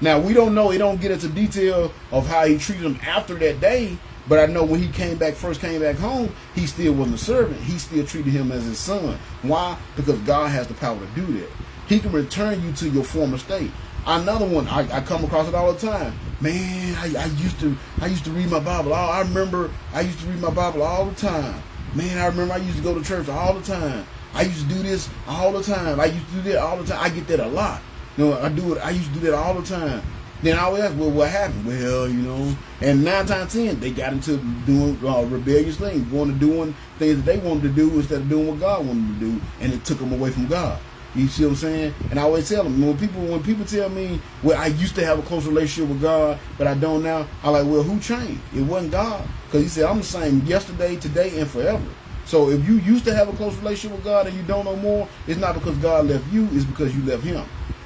Now we don't know. He don't get into detail of how he treated him after that day. But I know when he first came back home, he still wasn't a servant. He still treated him as his son. Why? Because God has the power to do that. He can return you to your former state. Another one, I come across it all the time. Man, I used to read my Bible. I remember I used to read my Bible all the time. Man, I remember I used to go to church all the time. I used to do this all the time. I used to do that all the time. I get that a lot. You know, I used to do that all the time. Then I always ask, well, what happened? Well, you know, and 9 times 10, they got into doing rebellious things, going to doing things that they wanted to do instead of doing what God wanted to do, and it took them away from God. You see what I'm saying? And I always tell them, when people tell me, well, I used to have a close relationship with God, but I don't now, I'm like, well, who changed? It wasn't God. Because he said, I'm the same yesterday, today, and forever. So if you used to have a close relationship with God and you don't no more, it's not because God left you, it's because you left him.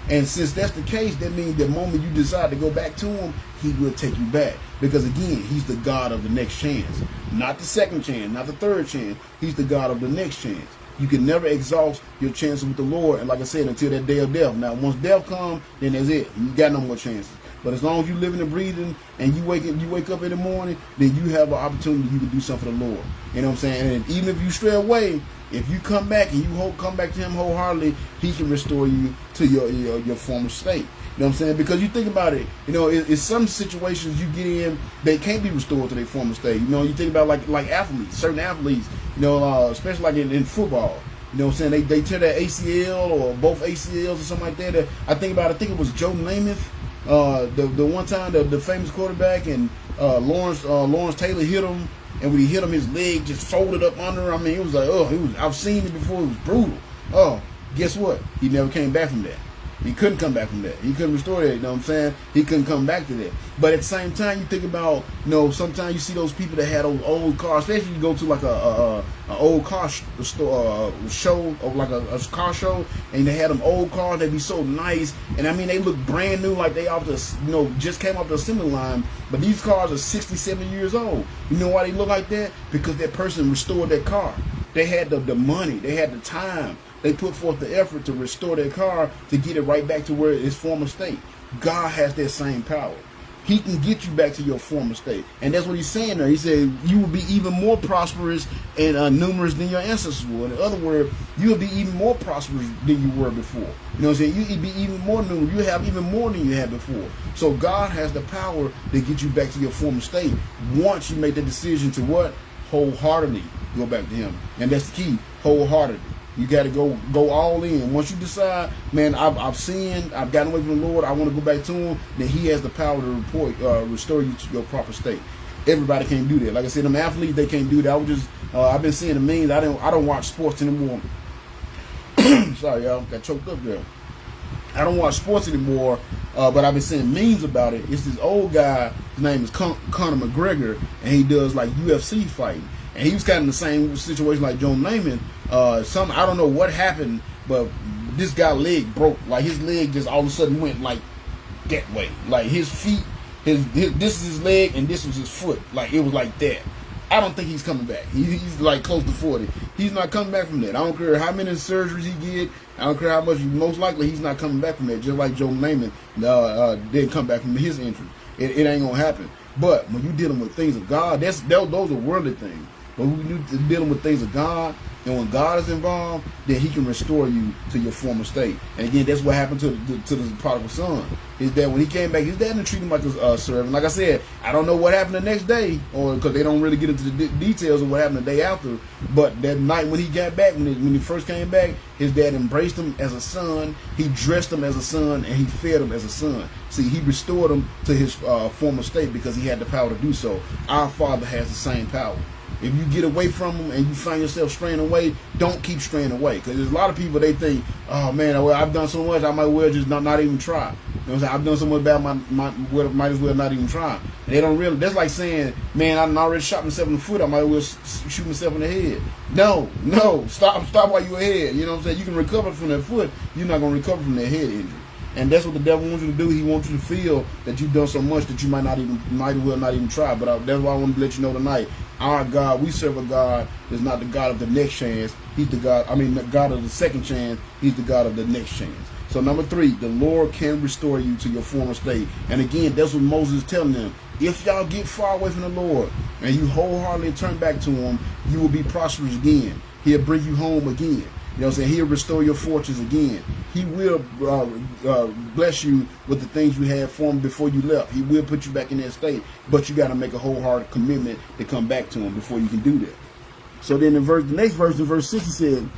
And since that's the case, that means the moment you decide to go back to him, he will take you back. Because again, he's the God of the next chance. Not the second chance, not the third chance. He's the God of the next chance. You can never exhaust your chances with the Lord, and like I said, until that day of death. Now, once death comes, then that's it. You got no more chances. But as long as you living and breathing and you wake up in the morning, then you have an opportunity. You can do something for the Lord. You know what I'm saying? And even if you stray away, if you come back and you come back to Him wholeheartedly, He can restore you to your former state. You know what I'm saying? Because you think about it, it's some situations you get in, they can't be restored to their former state. You think about like athletes, certain athletes, especially like in football. You know what I'm saying? They tear their ACL or both ACLs or something like that. I think it was Joe Namath, the one time the famous quarterback, and Lawrence Taylor hit him, and when he hit him, his leg just folded up under him. I mean, it was like, I've seen it before. It was brutal. Guess what? He never came back from that. He couldn't come back from that. He couldn't restore that. You know what I'm saying? He couldn't come back to that. But at the same time, you think about, sometimes you see those people that had those old cars, especially you go to like a old car store show, or like a car show, and they had them old cars. They be so nice, and I mean they look brand new, like they just came off the assembly line. But these cars are 60, 70 years old. You know why they look like that? Because that person restored that car. They had the money. They had the time. They put forth the effort to restore their car to get it right back to where its former state. God has that same power. He can get you back to your former state. And that's what he's saying there. He said, you will be even more prosperous and numerous than your ancestors were. In other words, you will be even more prosperous than you were before. You know what I'm saying? You'll be even more numerous. You have even more than you had before. So God has the power to get you back to your former state once you make the decision to what? Wholeheartedly go back to Him. And that's the key, wholeheartedly. You got to go all in. Once you decide, man, I've sinned, I've gotten away from the Lord, I want to go back to Him, then He has the power to restore you to your proper state. Everybody can't do that. Like I said, them athletes, they can't do that. I've been seeing the memes. I don't watch sports anymore. Sorry, y'all, got choked up there. I don't watch sports anymore, but I've been seeing memes about it. It's this old guy. His name is Conor McGregor, and he does like UFC fighting. And he was kind of in the same situation like Joe Namath. I don't know what happened, but this guy's leg broke. Like his leg just all of a sudden went like that way. Like his feet, this is his leg and this was his foot. Like it was like that. I don't think he's coming back. He's like close to 40. He's not coming back from that. I don't care how many surgeries he get. I don't care how much. Most likely he's not coming back from that. Just like Joe Namath didn't come back from his injury. It ain't gonna happen. But when you're dealing with things of God, those are worldly things. But when you're dealing with things of God, and when God is involved, then He can restore you to your former state. And again, that's what happened to the prodigal son. Is that when he came back, his dad didn't treat him like a servant. Like I said, I don't know what happened the next day, or because they don't really get into the details of what happened the day after. But that night when he got back, when he first came back, his dad embraced him as a son. He dressed him as a son, and he fed him as a son. See, he restored him to his former state because he had the power to do so. Our Father has the same power. If you get away from them and you find yourself straying away, don't keep straying away. Because there's a lot of people, they think, oh man, well, I've done so much, I might well just not even try. You know what I'm saying? I've done so much bad, might as well not even try. And they don't really, that's like saying, man, I already shot myself in the foot, I might as well shoot myself in the head. No, stop while you're ahead. You know what I'm saying? You can recover from that foot, you're not going to recover from that head injury. And that's what the devil wants you to do. He wants you to feel that you've done so much that you might as well not even try. But that's why I want to let you know tonight. Our God, we serve a God that's not the God of the next chance. He's the God of the second chance. He's the God of the next chance. So number 3, the Lord can restore you to your former state. And again, that's what Moses is telling them. If y'all get far away from the Lord and you wholeheartedly turn back to Him, you will be prosperous again. He'll bring you home again. You know what I'm saying? He'll restore your fortunes again. He will bless you with the things you had for Him before you left. He will put you back in that state, but you got to make a wholehearted commitment to come back to Him before you can do that. So then the next verse, in verse 6, He said,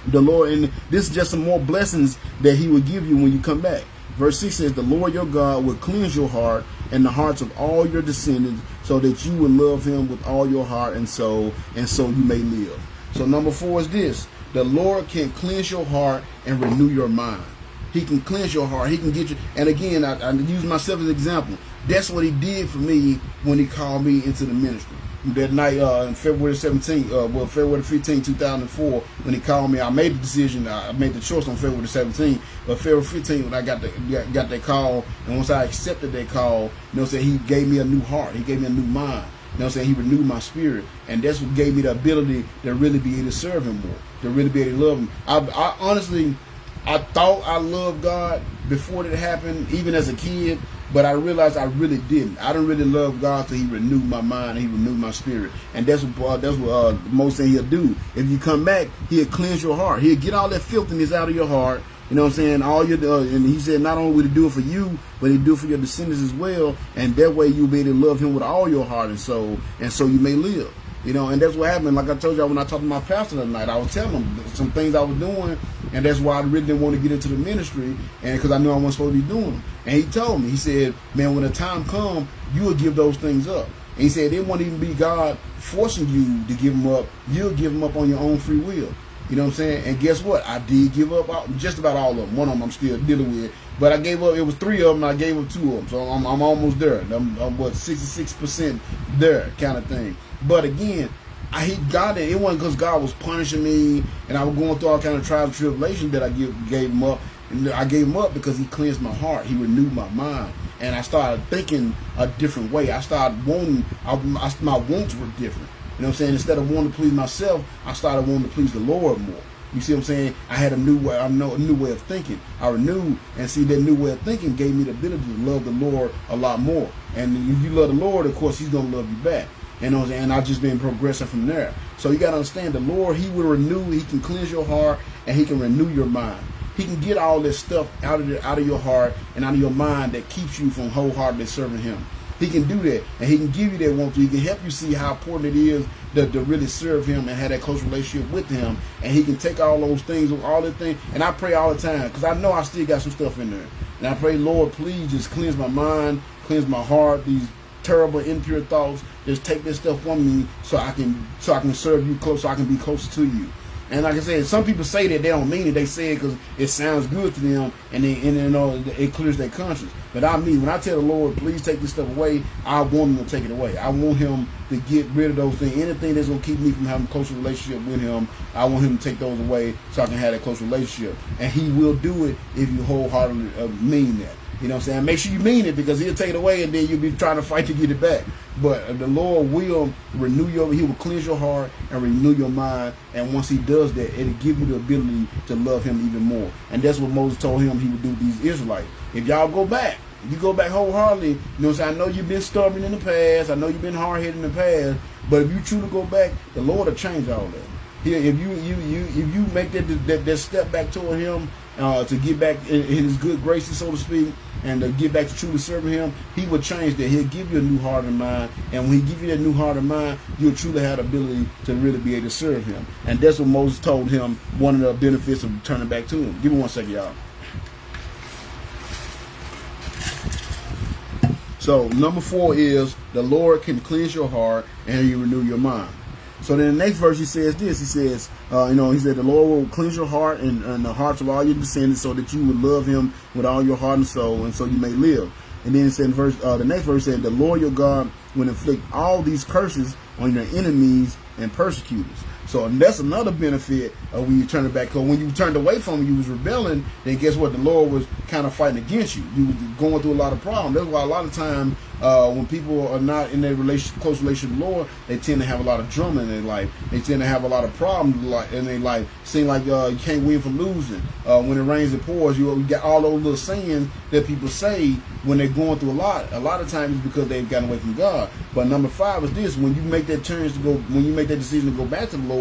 the Lord, and this is just some more blessings that He will give you when you come back. Verse 6 says, the Lord your God will cleanse your heart and the hearts of all your descendants, so that you will love Him with all your heart and so you may live. So number 4 is this. The Lord can cleanse your heart and renew your mind. He can cleanse your heart. He can get you. And again, I use myself as an example. That's what He did for me when He called me into the ministry. That night in February 15, 2004, when He called me, I made the decision. I made the choice on February 17. But February 15, when I got that call, and once I accepted that call, you know what I'm saying, He gave me a new heart. He gave me a new mind. You know what I'm saying? He renewed my spirit. And that's what gave me the ability to really be able to serve Him more, to really be able to love Him. I honestly, I thought I loved God before that happened, even as a kid. But I realized I really didn't. I didn't really love God till He renewed my mind and He renewed my spirit. And that's what the most thing He'll do. If you come back, He'll cleanse your heart. He'll get all that filthiness out of your heart. You know what I'm saying? All your and He said not only will He do it for you, but He do it for your descendants as well. And that way you'll be able to love Him with all your heart and soul, and so you may live. You know, and that's what happened. Like I told y'all when I talked to my pastor that night, I was telling him some things I was doing, and that's why I really didn't want to get into the ministry, and because I knew I wasn't supposed to be doing them. And he told me, he said, man, when the time comes, you will give those things up. And he said, it won't even be God forcing you to give them up. You'll give them up on your own free will. You know what I'm saying? And guess what? I did give up just about all of them. One of them I'm still dealing with. But I gave up, it was 3 of them, I gave up 2 of them. So I'm almost there. I'm what, 66% there kind of thing. But again, he got it. It wasn't because God was punishing me and I was going through all kind of trials and tribulations that I gave him up. And I gave him up because He cleansed my heart. He renewed my mind. And I started thinking a different way. I started wanting, my wants were different. You know what I'm saying? Instead of wanting to please myself, I started wanting to please the Lord more. You see what I'm saying? I had a new way of thinking. I renewed, and see, that new way of thinking gave me the ability to love the Lord a lot more. And if you love the Lord, of course, He's going to love you back. You know what I'm saying? And I've just been progressing from there. So you got to understand, the Lord, He will renew. He can cleanse your heart, and He can renew your mind. He can get all this stuff out of your heart and out of your mind that keeps you from wholeheartedly serving Him. He can do that, and He can give you that want to. He can help you see how important it is to really serve Him and have that close relationship with Him. And He can take all those things, all the things. And I pray all the time, because I know I still got some stuff in there. And I pray, Lord, please just cleanse my mind, cleanse my heart, these terrible, impure thoughts. Just take this stuff from me so I can serve you close, so I can be closer to you. And like I said, some people say that they don't mean it. They say it because it sounds good to them, and it clears their conscience. But when I tell the Lord, please take this stuff away, I want Him to take it away. I want Him to get rid of those things. Anything that's going to keep me from having a closer relationship with Him, I want Him to take those away so I can have that close relationship. And He will do it if you wholeheartedly mean that. You know what I'm saying? Make sure you mean it, because He'll take it away and then you'll be trying to fight to get it back. But the Lord will He will cleanse your heart and renew your mind. And once He does that, it'll give you the ability to love Him even more. And that's what Moses told him He would do these Israelites. If y'all go back, you go back wholeheartedly, you know what I'm saying? I know you've been stubborn in the past. I know you've been hard-headed in the past. But if you truly go back, the Lord will change all that. If you make that step back toward Him, to get back in His good graces, so to speak, and to get back to truly serving Him, He will change that. He'll give you a new heart and mind, and when He give you that new heart and mind, you'll truly have the ability to really be able to serve Him. And that's what Moses told him, one of the benefits of turning back to Him. Give me 1 second, y'all. So number 4 is the Lord can cleanse your heart and He renew your mind. So then the next verse He says this. He says, He said, the Lord will cleanse your heart and the hearts of all your descendants, so that you would love Him with all your heart and soul, and so you may live. And then it said the next verse said, the Lord your God will inflict all these curses on your enemies and persecutors. So that's another benefit of when you turn it back. Because when you turned away from Him, you was rebelling, then guess what? The Lord was kind of fighting against you. You was going through a lot of problems. That's why a lot of times when people are not in their close relationship with the Lord, they tend to have a lot of drama in their life. They tend to have a lot of problems in their life. Seem like you can't win for losing. When it rains, it pours. You got all those little sayings that people say when they're going through a lot. A lot of times it's because they've gotten away from God. But number 5 is this: when you make that decision to go back to the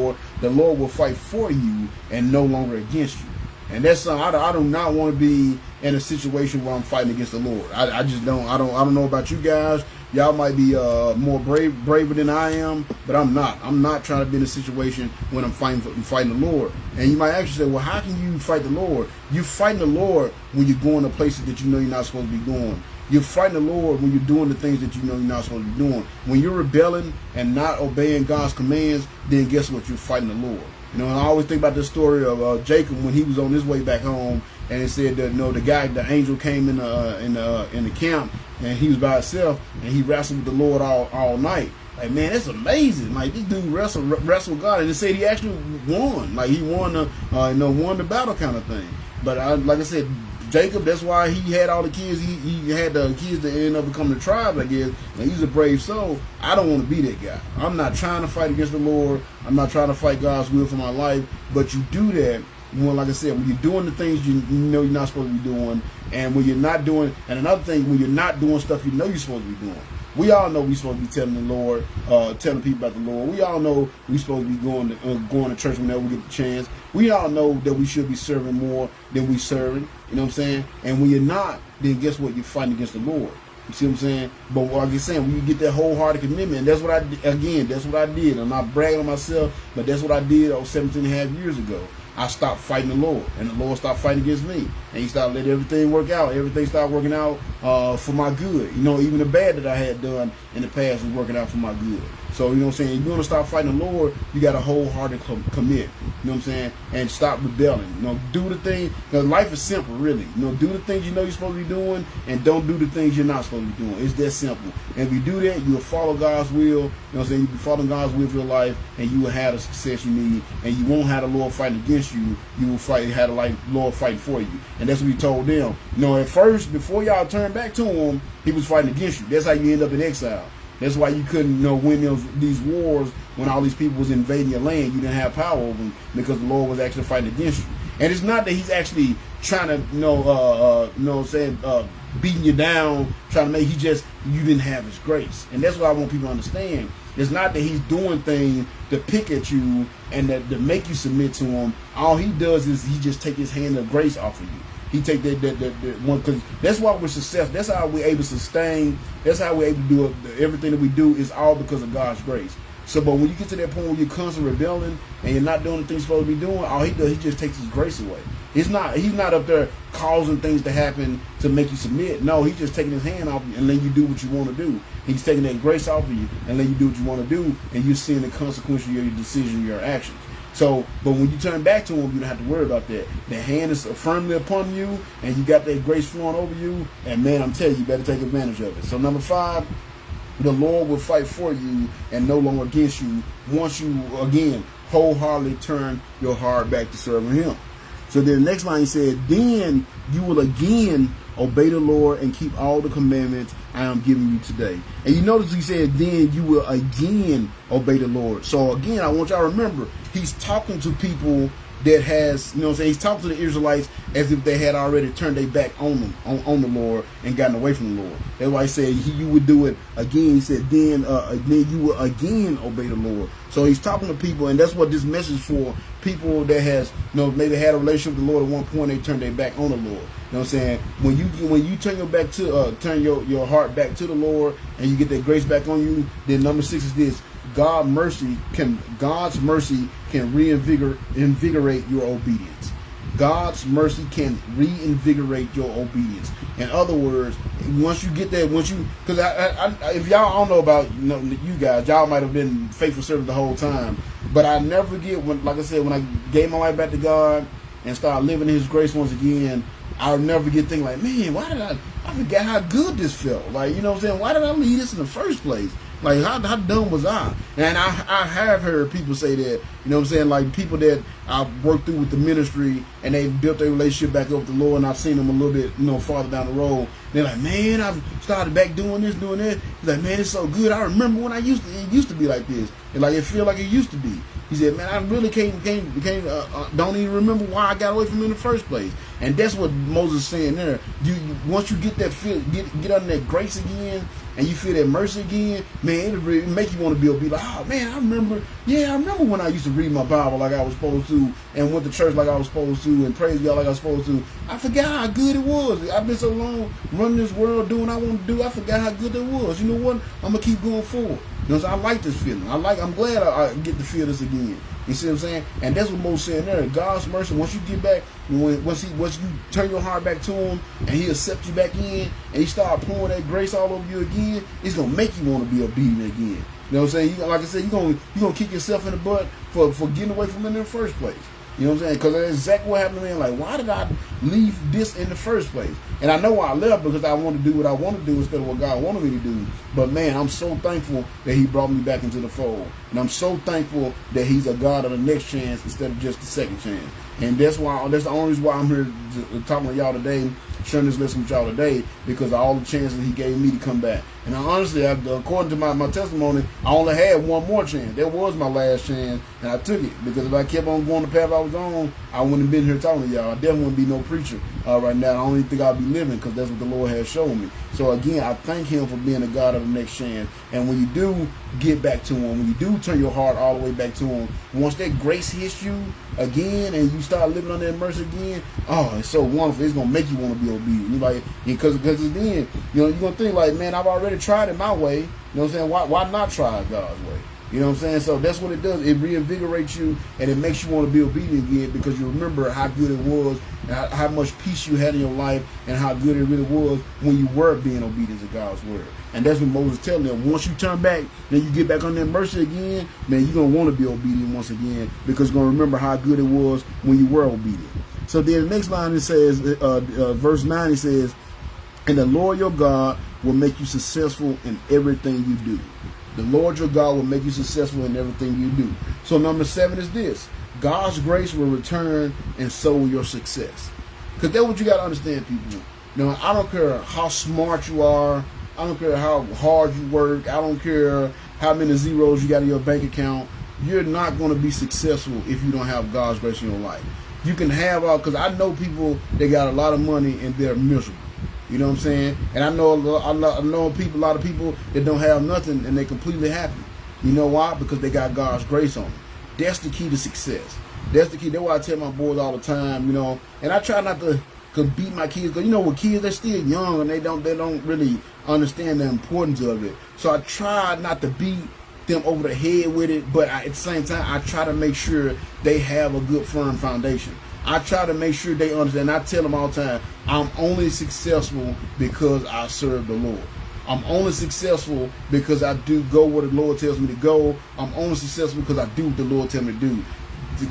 Lord will fight for you and no longer against you. And that's something I do not want to be in a situation where I'm fighting against the Lord. I just don't. I don't know about you guys. Y'all might be more braver than I am, but I'm not. I'm not trying to be in a situation when I'm fighting the Lord. And you might actually say, well, how can you fight the Lord? You're fighting the Lord when you're going to places that you know you're not supposed to be going. You're fighting the Lord when you're doing the things that you know you're not supposed to be doing. When you're rebelling and not obeying God's commands, then guess what? You're fighting the Lord. You know, and I always think about the story of Jacob when he was on his way back home, and it said that the angel came in the camp, and he was by himself, and he wrestled with the Lord all night. Like, man, that's amazing. Like, this dude wrestled with God, and it said he actually won. Like, he won the battle kind of thing. But like I said, Jacob, that's why he had all the kids. He had the kids that end up becoming the tribe, I guess. And he's a brave soul. I don't want to be that guy. I'm not trying to fight against the Lord. I'm not trying to fight God's will for my life. But you do that like I said, when you're doing the things you know you're not supposed to be doing, and when you're not doing, and another thing, when you're not doing stuff you know you're supposed to be doing. We all know we're supposed to be telling the Lord, telling people about the Lord. We all know we're supposed to be going to church whenever we get the chance. We all know that we should be serving more than we serving. You know what I'm saying? And when you're not, then guess what? You're fighting against the Lord. You see what I'm saying? But like I'm saying, when you get that wholehearted commitment, and that's what that's what I did. I'm not bragging on myself, but that's what I did 17 and a half years ago. I stopped fighting the Lord, and the Lord stopped fighting against me, and He started letting everything work out. Everything started working out for my good. You know, even the bad that I had done in the past was working out for my good. So, you know what I'm saying? If you want to stop fighting the Lord, you got to wholeheartedly commit. You know what I'm saying? And stop rebelling. You know, do the thing. Because life is simple, really. You know, do the things you know you're supposed to be doing, and don't do the things you're not supposed to be doing. It's that simple. And if you do that, you'll follow God's will. You know what I'm saying? You'll be following God's will for your life, and you will have the success you need. And you won't have the Lord fighting against you. You will have the Lord fighting for you. And that's what He told them. You know, at first, before y'all turn back to Him, He was fighting against you. That's how you end up in exile. That's why you couldn't, win these wars when all these people was invading your land. You didn't have power over them because the Lord was actually fighting against you. And it's not that He's actually trying to, beating you down, trying to make. You didn't have His grace, and that's what I want people to understand. It's not that He's doing things to pick at you and to make you submit to Him. All He does is He just take His hand of grace off of you. He take that one, because that's why we're successful. That's how we're able to sustain. That's how we're able to do everything that we do is all because of God's grace. So, but when you get to that point where you're constantly rebelling and you're not doing the things you're supposed to be doing, all He does, He just takes His grace away. He's not up there causing things to happen to make you submit. No, He's just taking His hand off you and letting you do what you want to do. He's taking that grace off of you and letting you do what you want to do, and you're seeing the consequences of your decision, your actions. So, but when you turn back to Him, you don't have to worry about that. The hand is firmly upon you, and you got that grace flowing over you. And man, I'm telling you, you better take advantage of it. So, number 5, the Lord will fight for you and no longer against you once you, again, wholeheartedly turn your heart back to serving Him. So then the next line He said, then you will again obey the Lord and keep all the commandments I am giving you today. And you notice He said, then you will again obey the Lord. So again, I want y'all to remember, He's talking to people that has, He's talking to the Israelites as if they had already turned their back on them, on the Lord, and gotten away from the Lord. That's why He said you would do it again. He said, then you will again obey the Lord. So He's talking to people, and that's what this message is for. People that has, maybe had a relationship with the Lord at one point, they turned their back on the Lord. You know what I'm saying? When you turn your back to turn your heart back to the Lord, and you get that grace back on you, then number 6 is this: God's mercy can reinvigorate your obedience. God's mercy can reinvigorate your obedience. In other words, once you get that, because if y'all don't know about you guys, y'all might have been faithful servants the whole time, but I never forget when, like I said, when I gave my life back to God and started living in His grace once again, I'll never get thinking like, man, why did I forgot how good this felt. Like, you know what I'm saying? Why did I leave this in the first place? Like, how dumb was I? And I have heard people say that, you know what I'm saying? Like, people that I've worked through with the ministry and they've built their relationship back up with the Lord, and I've seen them a little bit, farther down the road. They're like, man, I've started back doing this, doing that. He's like, man, it's so good. I remember when it used to be like this. And like, it feel like it used to be. He said, man, I really don't even remember why I got away from him in the first place. And that's what Moses is saying there. Once you get that get under that grace again, and you feel that mercy again, man, it'll really make you want to be like, oh man, I remember when I used to read my Bible like I was supposed to, and went to church like I was supposed to, and praise God like I was supposed to. I forgot how good it was. I've been so long running this world doing what I want to do. I forgot how good it was. You know what? I'm gonna keep going forward. Because I like this feeling. I'm glad I get to feel this again. You see what I'm saying? And that's what Moses saying there. God's mercy, once you get back, once you turn your heart back to him, and he accepts you back in, and he start pouring that grace all over you again, it's gonna make you want to be obedient again. You know what I'm saying? Like I said, you're gonna kick yourself in the butt for getting away from it in the first place. You know what I'm saying? Because that's exactly what happened to me. Like, why did I leave this in the first place? And I know why I left, because I want to do what I want to do instead of what God wanted me to do. But man, I'm so thankful that he brought me back into the fold. And I'm so thankful that he's a God of the next chance instead of just the second chance. And that's the only reason why I'm here talking to y'all today, sharing this lesson with y'all today, because of all the chances he gave me to come back. And honestly, according to my testimony, I only had one more chance. That was my last chance, and I took it. Because if I kept on going the path I was on, I wouldn't have been here talking to y'all. I definitely wouldn't be no preacher right now. I don't even think I'll be living, because that's what the Lord has shown me. So again, I thank Him for being the God of the next chance. And when you do get back to Him, when you do turn your heart all the way back to Him, once that grace hits you again and you start living on that mercy again, oh, it's so wonderful. It's going to make you want to be obedient. You like, because then, you're going to think like, man, I've already tried it my way. You know what I'm saying? Why not try it God's way? You know what I'm saying? So that's what it does. It reinvigorates you, and it makes you want to be obedient again, because you remember how good it was, and how much peace you had in your life, and how good it really was when you were being obedient to God's word. And that's what Moses is telling them. Once you turn back, then you get back on that mercy again, man, you're going to want to be obedient once again, because you're going to remember how good it was when you were obedient. So then the next line, it says, verse 9, it says, and the Lord your God will make you successful in everything you do. The Lord your God will make you successful in everything you do. So number 7 is this. God's grace will return, and so will your success. Because that's what you got to understand, people. You know, I don't care how smart you are. I don't care how hard you work. I don't care how many zeros you got in your bank account. You're not going to be successful if you don't have God's grace in your life. You can have because I know people that got a lot of money and they're miserable. You know what I'm saying? And I know a lot of people that don't have nothing and they're completely happy. You know why? Because they got God's grace on them. That's the key to success. That's the key. That's why I tell my boys all the time, you know, and I try not to beat my kids, because you know, with kids, they're still young and they don't really understand the importance of it. So I try not to beat them over the head with it, but at the same time, I try to make sure they have a good firm foundation. I try to make sure they understand. I tell them all the time, I'm only successful because I serve the Lord. I'm only successful because I do go where the Lord tells me to go. I'm only successful because I do what the Lord tells me to do.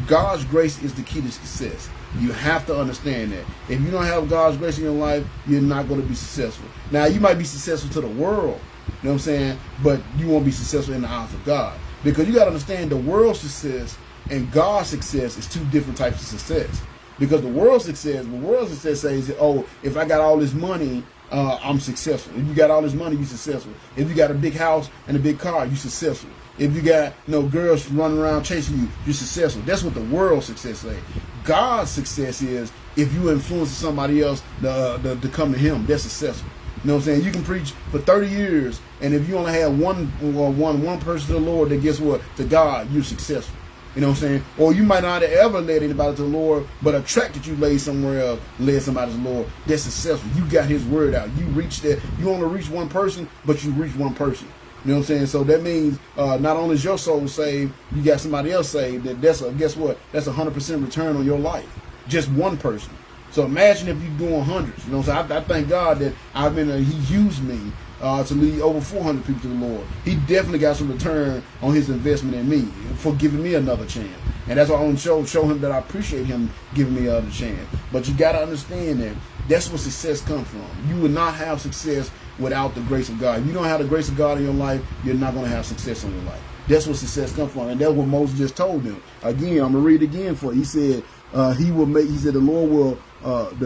God's grace is the key to success. You have to understand that. If you don't have God's grace in your life, you're not going to be successful. Now, you might be successful to the world, you know what I'm saying, but you won't be successful in the eyes of God. Because you got to understand, the world's success and God's success is two different types of success. Because the world's success says, oh, if I got all this money, I'm successful. If you got all this money, you're successful. If you got a big house and a big car, you're successful. If you got girls running around chasing you, you're successful. That's what the world's success says. God's success is if you influence somebody else to come to Him. That's successful. You know what I'm saying? You can preach for 30 years, and if you only have one person to the Lord, then guess what? To God, you're successful. You know what I'm saying? Or you might not have ever led anybody to the Lord, but attracted you led somewhere else, led somebody to the Lord. That's successful. You got His word out. You reached that. You only reach one person, but you reach one person. You know what I'm saying? So that means not only is your soul saved, you got somebody else saved. Guess what? That's 100% return on your life. Just one person. So imagine if you're doing hundreds. You know what I'm saying? I thank God that He used me to lead over 400 people to the Lord. He definitely got some return on His investment in me for giving me another chance. And that's why I want to show Him that I appreciate Him giving me another chance. But you got to understand that that's where success comes from. You will not have success without the grace of God. If you don't have the grace of God in your life, you're not going to have success in your life. That's where success comes from. And that's what Moses just told them. Again, I'm going to read it again for you. He said, the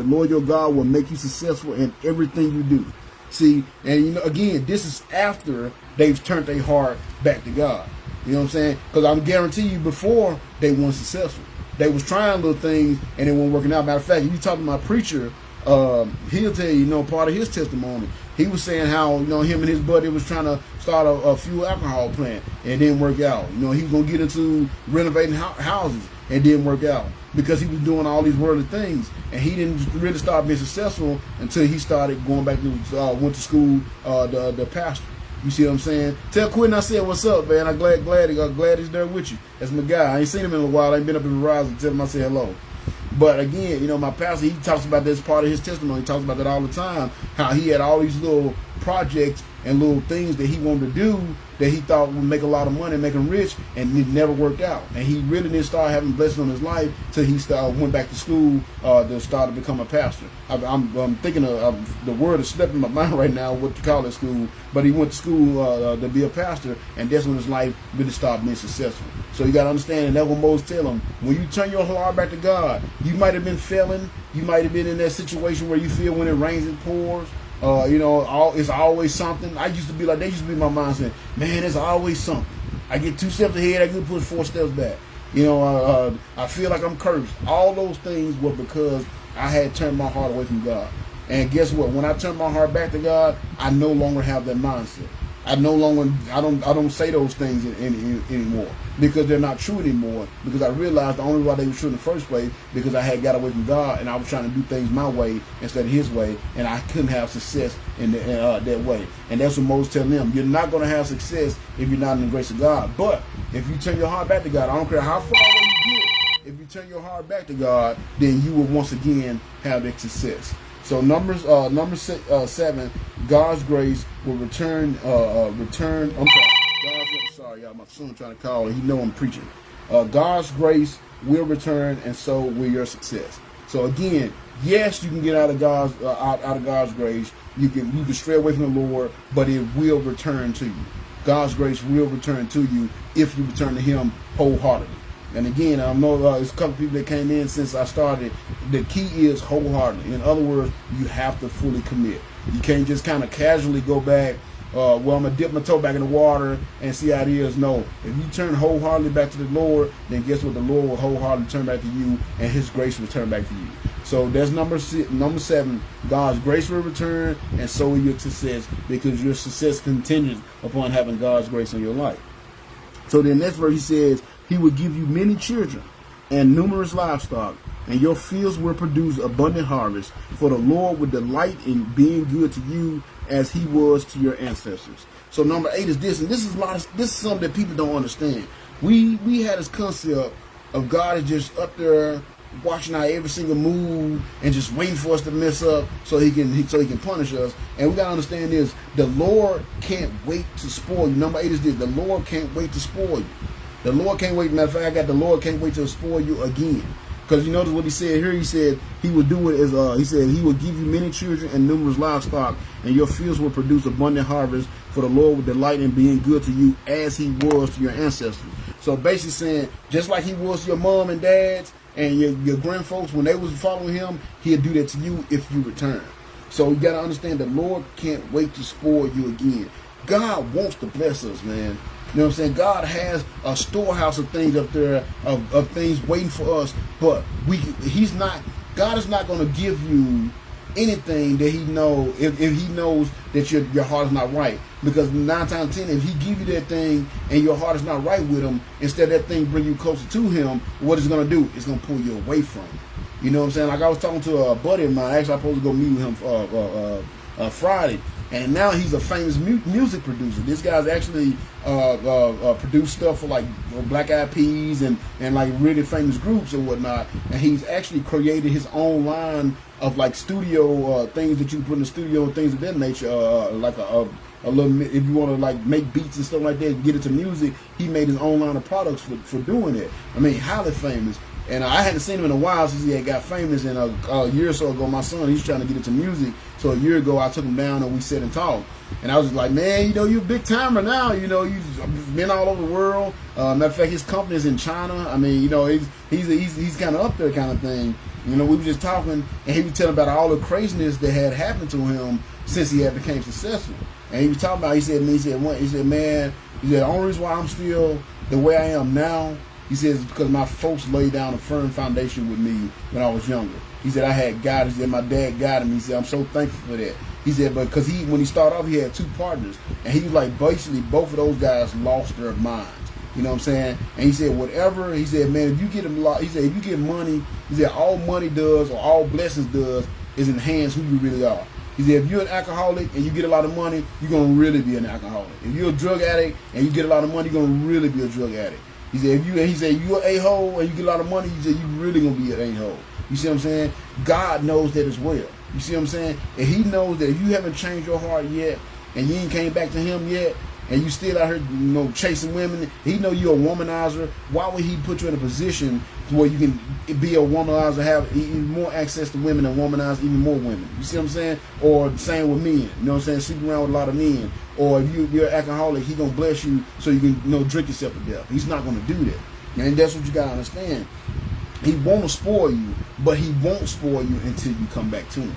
Lord your God will make you successful in everything you do. See, and again, this is after they've turned their heart back to God. You know what I'm saying? Because I'm guarantee you, before they weren't successful. They was trying little things and it wasn't working out. Matter of fact, if you talk to my preacher, he'll tell you, part of his testimony. He was saying how, him and his buddy was trying to start a fuel alcohol plant and it didn't work out. He was going to get into renovating houses and it didn't work out because he was doing all these worldly things, and he didn't really start being successful until he started going back to went to school, the pastor. You see what I'm saying? Tell Quentin I said what's up, man. I'm glad he's there with you. That's my guy. I ain't seen him in a while. I ain't been up in the rise and tell him I said hello. But again, my pastor, he talks about this part of his testimony. He talks about that all the time, how he had all these little projects and little things that he wanted to do that he thought would make a lot of money, make him rich, and it never worked out. And he really didn't start having blessings on his life till he went back to school to start to become a pastor. I'm thinking of the word is slipping my mind right now, what to call it school, but he went to school to be a pastor, and that's when his life really started being successful. So you got to understand, and that's what Moses tell him, when you turn your heart back to God, you might have been failing, you might have been in that situation where you feel when it rains it pours, It's always something. I used to be like, they used to be my mindset. Man, there's always something. I get 2 steps ahead, I get push 4 steps back. I feel like I'm cursed. All those things were because I had turned my heart away from God. And guess what? When I turned my heart back to God, I no longer have that mindset. I don't say those things anymore because they're not true anymore. Because I realized the only why they were true in the first place because I had got away from God and I was trying to do things my way instead of His way, and I couldn't have success in that way. And that's what Moses telling them: you're not going to have success if you're not in the grace of God. But if you turn your heart back to God, I don't care how far away you get. If you turn your heart back to God, then you will once again have that success. So number 7, God's grace will return. Sorry, y'all. My son trying to call. He know I'm preaching. God's grace will return, and so will your success. So again, yes, you can get out of God's grace. You can stray away from the Lord, but it will return to you. God's grace will return to you if you return to Him wholeheartedly. And again, I know there's a couple people that came in since I started. The key is wholeheartedly. In other words, you have to fully commit. You can't just kind of casually go back, I'm going to dip my toe back in the water and see how it is. No. If you turn wholeheartedly back to the Lord, then guess what? The Lord will wholeheartedly turn back to you, and His grace will turn back to you. So that's number 7. God's grace will return, and so will your success, because your success contingent upon having God's grace in your life. So the next verse, He says, He will give you many children and numerous livestock, and your fields will produce abundant harvest. For the Lord will delight in being good to you as He was to your ancestors. So number 8 is this, and this is something that people don't understand. We had this concept of God is just up there watching our every single move and just waiting for us to mess up so he can punish us. And we gotta understand this: the Lord can't wait to spoil you. Number 8 is this: the Lord can't wait to spoil you. The Lord can't wait. Matter of fact, I got the Lord can't wait to spoil you again. Because you notice what He said here. He said He will do it as He said He will give you many children and numerous livestock, and your fields will produce abundant harvest. For the Lord will delight in being good to you as He was to your ancestors. So basically saying, just like He was to your mom and dads and your grandfolks when they was following Him, He'll do that to you if you return. So you got to understand the Lord can't wait to spoil you again. God wants to bless us, man. You know what I'm saying? God has a storehouse of things up there, of things waiting for us, but God is not going to give you anything that He knows, if He knows that your heart is not right. Because 9 times 10, if He give you that thing and your heart is not right with Him, instead that thing bring you closer to Him, what it's going to do? It's going to pull you away from Him. You know what I'm saying? Like I was talking to a buddy of mine. Actually, I was supposed to go meet with him Friday. And now he's a famous music producer. This guy's actually produced stuff for like Black Eyed Peas and like really famous groups and whatnot. And he's actually created his own line of like studio things that you put in the studio and things of that nature. Like a little, if you want to like make beats and stuff like that, get into music. He made his own line of products for doing it. I mean, highly famous. And I hadn't seen him in a while since he had got famous. And a year or so ago, my son, he's trying to get into music. So a year ago, I took him down and we sat and talked. And I was just like, man, you're a big timer now. You've been all over the world. Matter of fact, his company's in China. I mean, he's kind of up there kind of thing. We were just talking, and he was telling about all the craziness that had happened to him since he had became successful. And he was talking about, he said, man, the only reason why I'm still the way I am now, he says, because my folks laid down a firm foundation with me when I was younger. He said, I had guidance. He said, my dad guided me. He said, I'm so thankful for that. He said, but because when he started off, he had 2 partners. And he was like, basically, both of those guys lost their minds. You know what I'm saying? And he said, whatever, he said, man, if you get if you get money, he said, all money does or all blessings does is enhance who you really are. He said, if you're an alcoholic and you get a lot of money, you're going to really be an alcoholic. If you're a drug addict and you get a lot of money, you're going to really be a drug addict. He said, you're an a-hole and you get a lot of money, he said, you're really going to be an a-hole. You see what I'm saying? God knows that as well. You see what I'm saying? And He knows that if you haven't changed your heart yet and you ain't came back to Him yet and you still out here, chasing women, He know you're a womanizer. Why would He put you in a position where you can be a womanizer, have even more access to women and womanize even more women? You see what I'm saying? Or the same with men. You know what I'm saying? Sleeping around with a lot of men. Or if you're an alcoholic, He gonna bless you so you can drink yourself to death. He's not gonna do that. And that's what you gotta understand. He want to spoil you, but He won't spoil you until you come back to Him.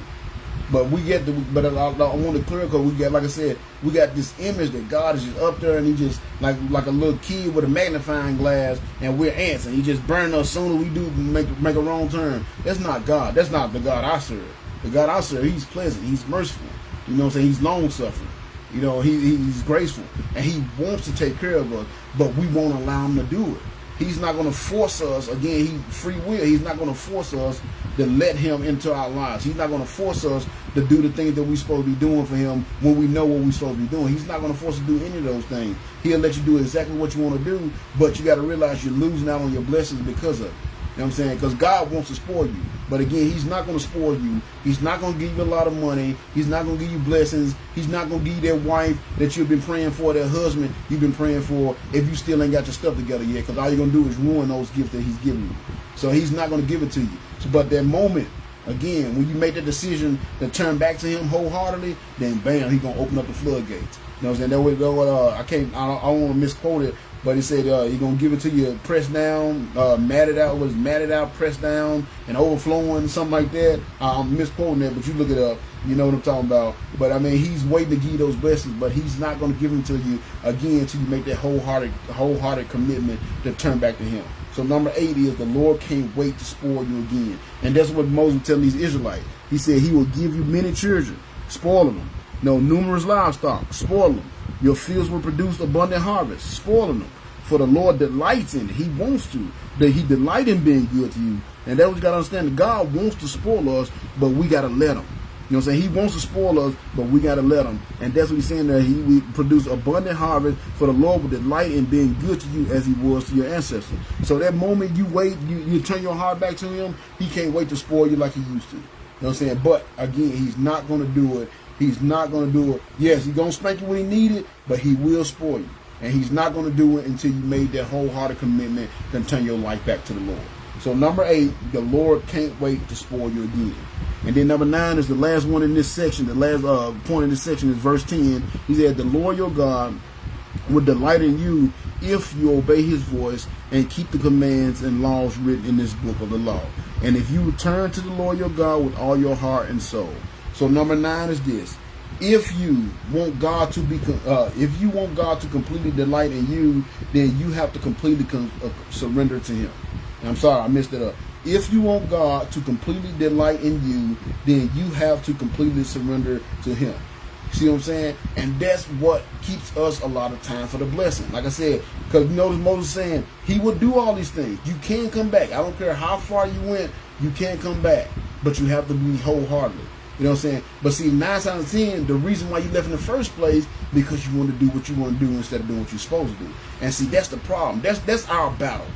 But we get the, but I want to clear because we got, like I said, we got this image that God is just up there and he just like a little kid with a magnifying glass, and we're ants, and he just burn us soon as we do make a wrong turn. That's not God. That's not the God I serve. The God I serve, he's pleasant, he's merciful. You know what I'm saying? He's long suffering. You know, he's graceful, and he wants to take care of us, but we won't allow him to do it. He's not going to force us. Again, he free will. He's not going to force us to let him into our lives. He's not going to force us to do the things that we're supposed to be doing for him when we know what we're supposed to be doing. He's not going to force us to do any of those things. He'll let you do exactly what you want to do, but you got to realize you're losing out on your blessings because of it. You know what I'm saying? Because God wants to spoil you. But again, he's not going to spoil you. He's not going to give you a lot of money. He's not going to give you blessings. He's not going to give you that wife that you've been praying for, that husband you've been praying for, if you still ain't got your stuff together yet, because all you're going to do is ruin those gifts that he's giving you. So he's not going to give it to you. So, but that moment, again, when you make the decision to turn back to him wholeheartedly, then bam, he's going to open up the floodgates. You know what I'm saying? That way, I don't want to misquote it, but he said he's going to give it to you pressed down, matted out, pressed down, and overflowing, something like that. I'm misquoting that, but you look it up. You know what I'm talking about. But, I mean, he's waiting to give you those blessings, but he's not going to give them to you, again, until you make that wholehearted commitment to turn back to him. So number 8 is the Lord can't wait to spoil you again. And that's what Moses telling these Israelites. He said he will give you many children, spoiling them. Numerous livestock, spoil them. Your fields will produce abundant harvest, spoiling them. For the Lord delights in it. He wants to. That he delights in being good to you. And that's what you got to understand. That God wants to spoil us, but we got to let him. You know what I'm saying? He wants to spoil us, but we got to let him. And that's what he's saying there. He will produce abundant harvest, for the Lord will delight in being good to you as he was to your ancestors. So that moment you wait, you turn your heart back to him, he can't wait to spoil you like he used to. You know what I'm saying? But again, he's not going to do it. He's not going to do it. Yes, he's going to spank you when he need it, but he will spoil you. And he's not going to do it until you made that wholehearted commitment to turn your life back to the Lord. So number 8, the Lord can't wait to spoil you again. And then number 9 is the last one in this section. The last point in this section is verse 10. He said, the Lord your God will delight in you if you obey his voice and keep the commands and laws written in this book of the law. And if you return to the Lord your God with all your heart and soul. So number 9 is this. If you want God to completely delight in you, then you have to completely surrender to him. I'm sorry, I messed it up. If you want God to completely delight in you, then you have to completely surrender to him. See what I'm saying? And that's what keeps us a lot of time for the blessing. Like I said, because you notice Moses saying he will do all these things. You can come back. I don't care how far you went, you can't come back. But you have to be wholeheartedly. You know what I'm saying? But see, 9 times out of 10, the reason why you left in the first place, because you want to do what you want to do instead of doing what you're supposed to do. And see, that's the problem. That's our battle.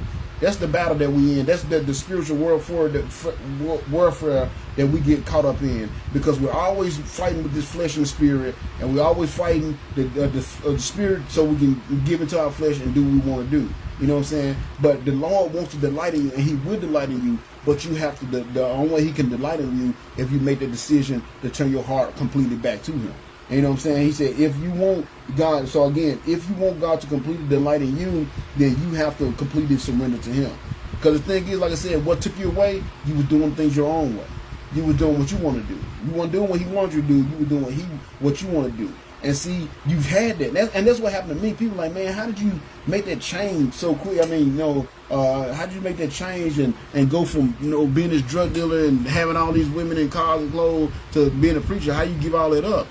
That's the battle that we in. That's the spiritual warfare that we get caught up in, because we're always fighting with this flesh and the spirit, and we're always fighting the spirit so we can give into our flesh and do what we want to do. You know what I'm saying? But the Lord wants to delight in you, and he will delight in you, but you have to, the only way he can delight in you if you make the decision to turn your heart completely back to him. And you know what I'm saying? He said, if you want God, so again, if you want God to completely delight in you, then you have to completely surrender to him. Because the thing is, like I said, what took you away, you were doing things your own way. You were doing what you want to do. You weren't doing what he wanted you to do. You were doing what you want to do. And see, you've had that. And that's what happened to me. People are like, man, how did you make that change so quick? I mean, how did you make that change and go from, being this drug dealer and having all these women in cars and clothes to being a preacher? How you give all that up?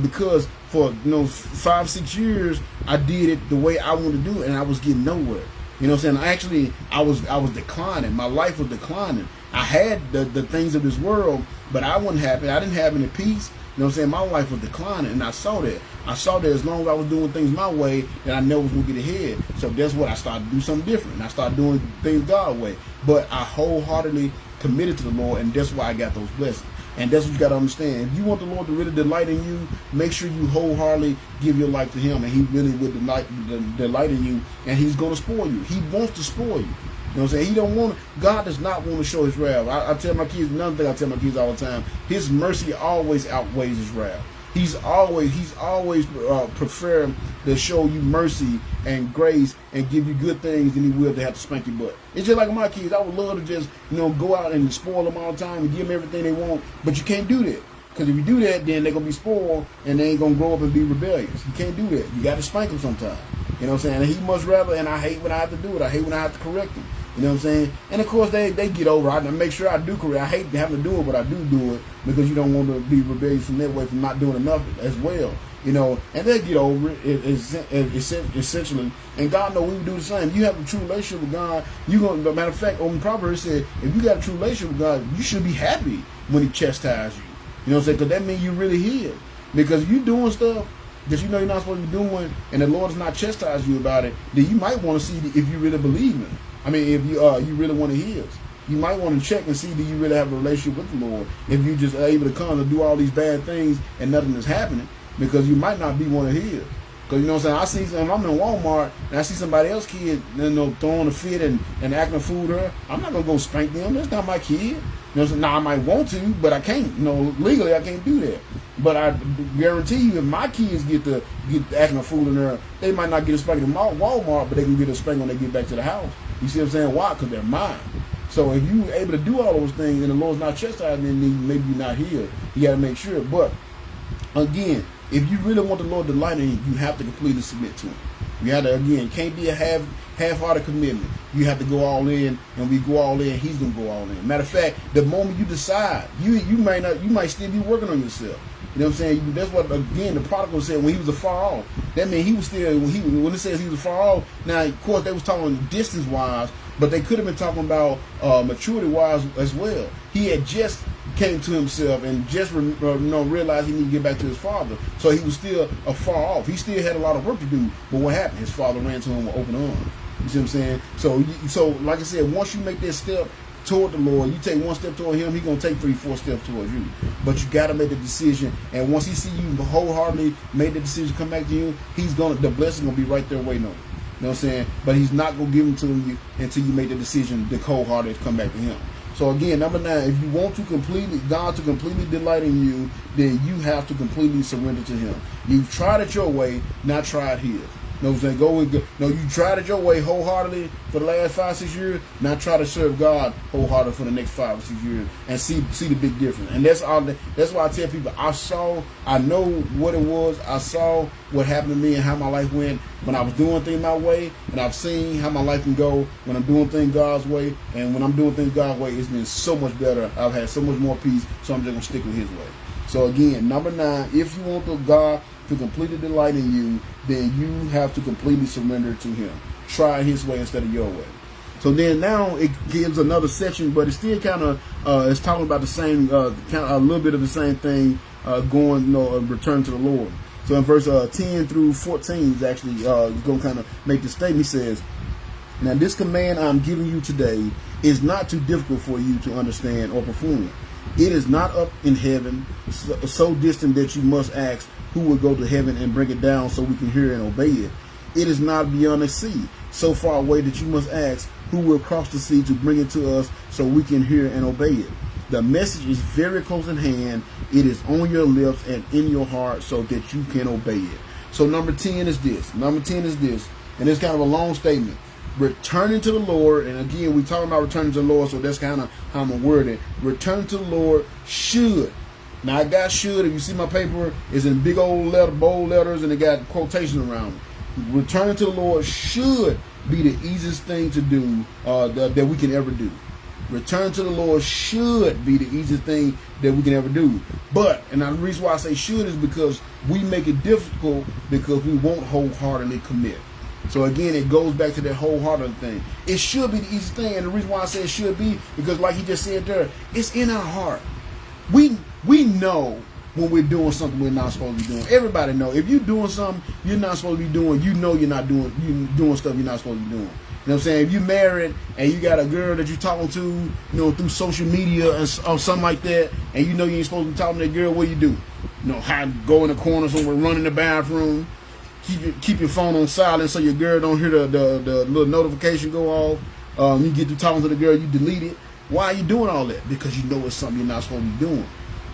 Because for 5-6 years I did it the way I wanted to do it, and I was getting nowhere. You know what I'm saying? Actually, I was declining. My life was declining. I had the things of this world, but I wasn't happy. I didn't have any peace. You know what I'm saying? My life was declining, and I saw that. I saw that as long as I was doing things my way, that I never was going to get ahead. So that's what I started to do something different. And I started doing things God's way. But I wholeheartedly committed to the Lord, and that's why I got those blessings. And that's what you got to understand. If you want the Lord to really delight in you, make sure you wholeheartedly give your life to him, and he really will delight in you, and he's going to spoil you. He wants to spoil you. You know what I'm saying? God does not want to show his wrath. I tell my kids, another thing I tell my kids all the time, his mercy always outweighs his wrath. He's always prefer to show you mercy and grace and give you good things than he will to have to spank your butt. It's just like my kids. I would love to just go out and spoil them all the time and give them everything they want, but you can't do that. Because if you do that, then they're going to be spoiled and they ain't going to grow up and be rebellious. You can't do that. You got to spank them sometimes. You know what I'm saying? And he much rather, and I hate when I have to do it. I hate when I have to correct them. You know what I'm saying? And of course, they get over it. I make sure I do correct. I hate having to do it, but I do it because you don't want to be rebellious from that way, from not doing enough as well. You know, and they get over it essentially. And God knows we would do the same. If you have a true relationship with God, you're going to, matter of fact, on Prosperous said, if you got a true relationship with God, you should be happy when he chastises you. You know what I'm saying? Because that means you really healed. Because if you're doing stuff that you know you're not supposed to be doing and the Lord is not chastising you about it, then you might want to see if you really believe him. I mean, if you really want to heal. You might want to check and see, do you really have a relationship with the Lord? If you just are able to come and do all these bad things and nothing is happening, because you might not be one of his. Because, you know what I'm saying, if I'm in Walmart and I see somebody else kid, you know, throwing a fit and acting a fool to her, I'm not going to go spank them. That's not my kid. You know what I'm saying? Now, I might want to, but I can't. You know, legally, I can't do that. But I guarantee you, if my kids get acting a fool in her, they might not get a spank in Walmart, but they can get a spank when they get back to the house. You see what I'm saying? Why? Because they're mine. So if you're able to do all those things and the Lord's not chastising them, maybe you're not healed. You got to make sure. But, again, if you really want the Lord to delight in you, you have to completely submit to him. You have to, again, can't be a half-hearted commitment. You have to go all in, and when we go all in, he's gonna go all in. Matter of fact, the moment you decide, you might still be working on yourself. You know what I'm saying? That's what, again, the prodigal said when he was afar off. That means he was still, when it says he was afar off, now, of course, they was talking distance-wise, but they could have been talking about maturity-wise as well. He had just came to himself and just realized he needed to get back to his father. So he was still afar off. He still had a lot of work to do. But what happened? His father ran to him with open arms. You see what I'm saying? So like I said, once you make that step toward the Lord, you take one step toward him, he's going to take 3-4 steps towards you. But you got to make the decision. And once he see you wholeheartedly made the decision to come back to you, the blessing going to be right there waiting on you. You know what I'm saying? But he's not going to give them to you until you make the decision, the cold-hearted, to come back to him. So again, number 9, if you want God to completely delight in you, then you have to completely surrender to him. You've tried it your way, now try it his. You know what I'm saying? You tried it your way wholeheartedly for the last 5-6 years, now try to serve God wholeheartedly for the next 5 or 6 years and see the big difference. And that's why I tell people, I know what it was, I saw what happened to me and how my life went when I was doing things my way, and I've seen how my life can go when I'm doing things God's way, and when I'm doing things God's way, it's been so much better. I've had so much more peace, so I'm just going to stick with his way. So again, number 9, if you want God to completely delight in you, then you have to completely surrender to him. Try his way instead of your way. So then now it gives another section, but it's still kind of it's talking about the same, kind of a little bit of the same thing, return to the Lord. So in verse 10 through 14 is actually going to kind of make the statement. He says, "Now this command I'm giving you today is not too difficult for you to understand or perform. It is not up in heaven, so distant that you must ask, who will go to heaven and bring it down so we can hear and obey it? It is not beyond the sea, so far away that you must ask, who will cross the sea to bring it to us so we can hear and obey it? The message is very close at hand. It is on your lips and in your heart so that you can obey it." So number 10 is this. And it's kind of a long statement. Returning to the Lord, and again, we're talking about returning to the Lord, so that's kind of how I'm going to word it. Returning to the Lord should. Now, I got should. If you see my paper, it's in big old bold letters, and it got quotation around it. Returning to the Lord should be the easiest thing to do that we can ever do. Return to the Lord should be the easiest thing that we can ever do. But, and the reason why I say should is because we make it difficult because we won't wholeheartedly commit. So again, it goes back to that wholehearted thing. It should be the easiest thing, and the reason why I say it should be, because like he just said there, it's in our heart. We know when we're doing something we're not supposed to be doing. Everybody know. If you're doing something you're not supposed to be doing, you know you're doing stuff you're not supposed to be doing. You know what I'm saying? If you're married and you got a girl that you're talking to, through social media or something like that, and you know you ain't supposed to be talking to that girl, what do you do? Go in the corner somewhere, run in the bathroom, keep your phone on silent so your girl don't hear the little notification go off. You get to talking to the girl, you delete it. Why are you doing all that? Because you know it's something you're not supposed to be doing.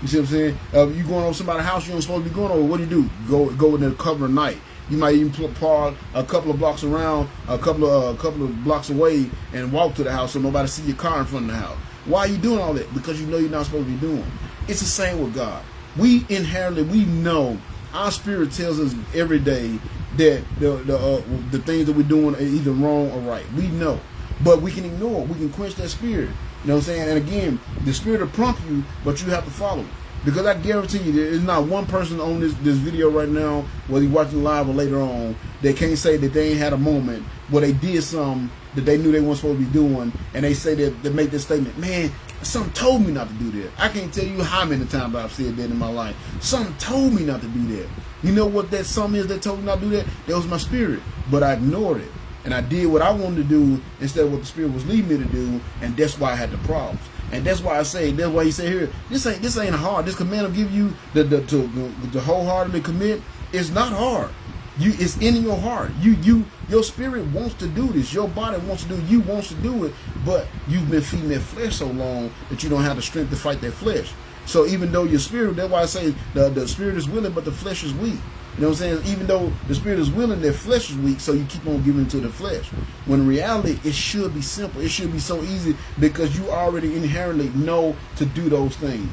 You see what I'm saying? You going over somebody's house you don't supposed to be going over. What do? Go in the cover of night. You might even park a couple of blocks around, a couple of blocks away, and walk to the house so nobody see your car in front of the house. Why are you doing all that? Because you know you're not supposed to be doing. It's the same with God. We inherently, we know, our spirit tells us every day that the things that we're doing are either wrong or right. We know. But we can ignore it. We can quench that spirit. You know what I'm saying? And again, the spirit will prompt you, but you have to follow it. Because I guarantee you, there's not one person on this video right now, whether you're watching live or later on, that can't say that they ain't had a moment where they did something that they knew they weren't supposed to be doing, and they say that they make this statement, man, something told me not to do that. I can't tell you how many times I've said that in my life. Something told me not to do that. You know what that something is that told me not to do that? That was my spirit. But I ignored it. And I did what I wanted to do instead of what the spirit was leading me to do, and that's why I had the problems. And that's why I say, that's why he said here, this ain't hard. This command will give you the wholeheartedly commit. It's not hard. It's in your heart. Your spirit wants to do this. Your body wants to do it. You wants to do it, but you've been feeding that flesh so long that you don't have the strength to fight that flesh. So even though your spirit, that's why I say the spirit is willing, but the flesh is weak. You know what I'm saying? Even though the spirit is willing, their flesh is weak, so you keep on giving to the flesh. When in reality, it should be simple. It should be so easy because you already inherently know to do those things.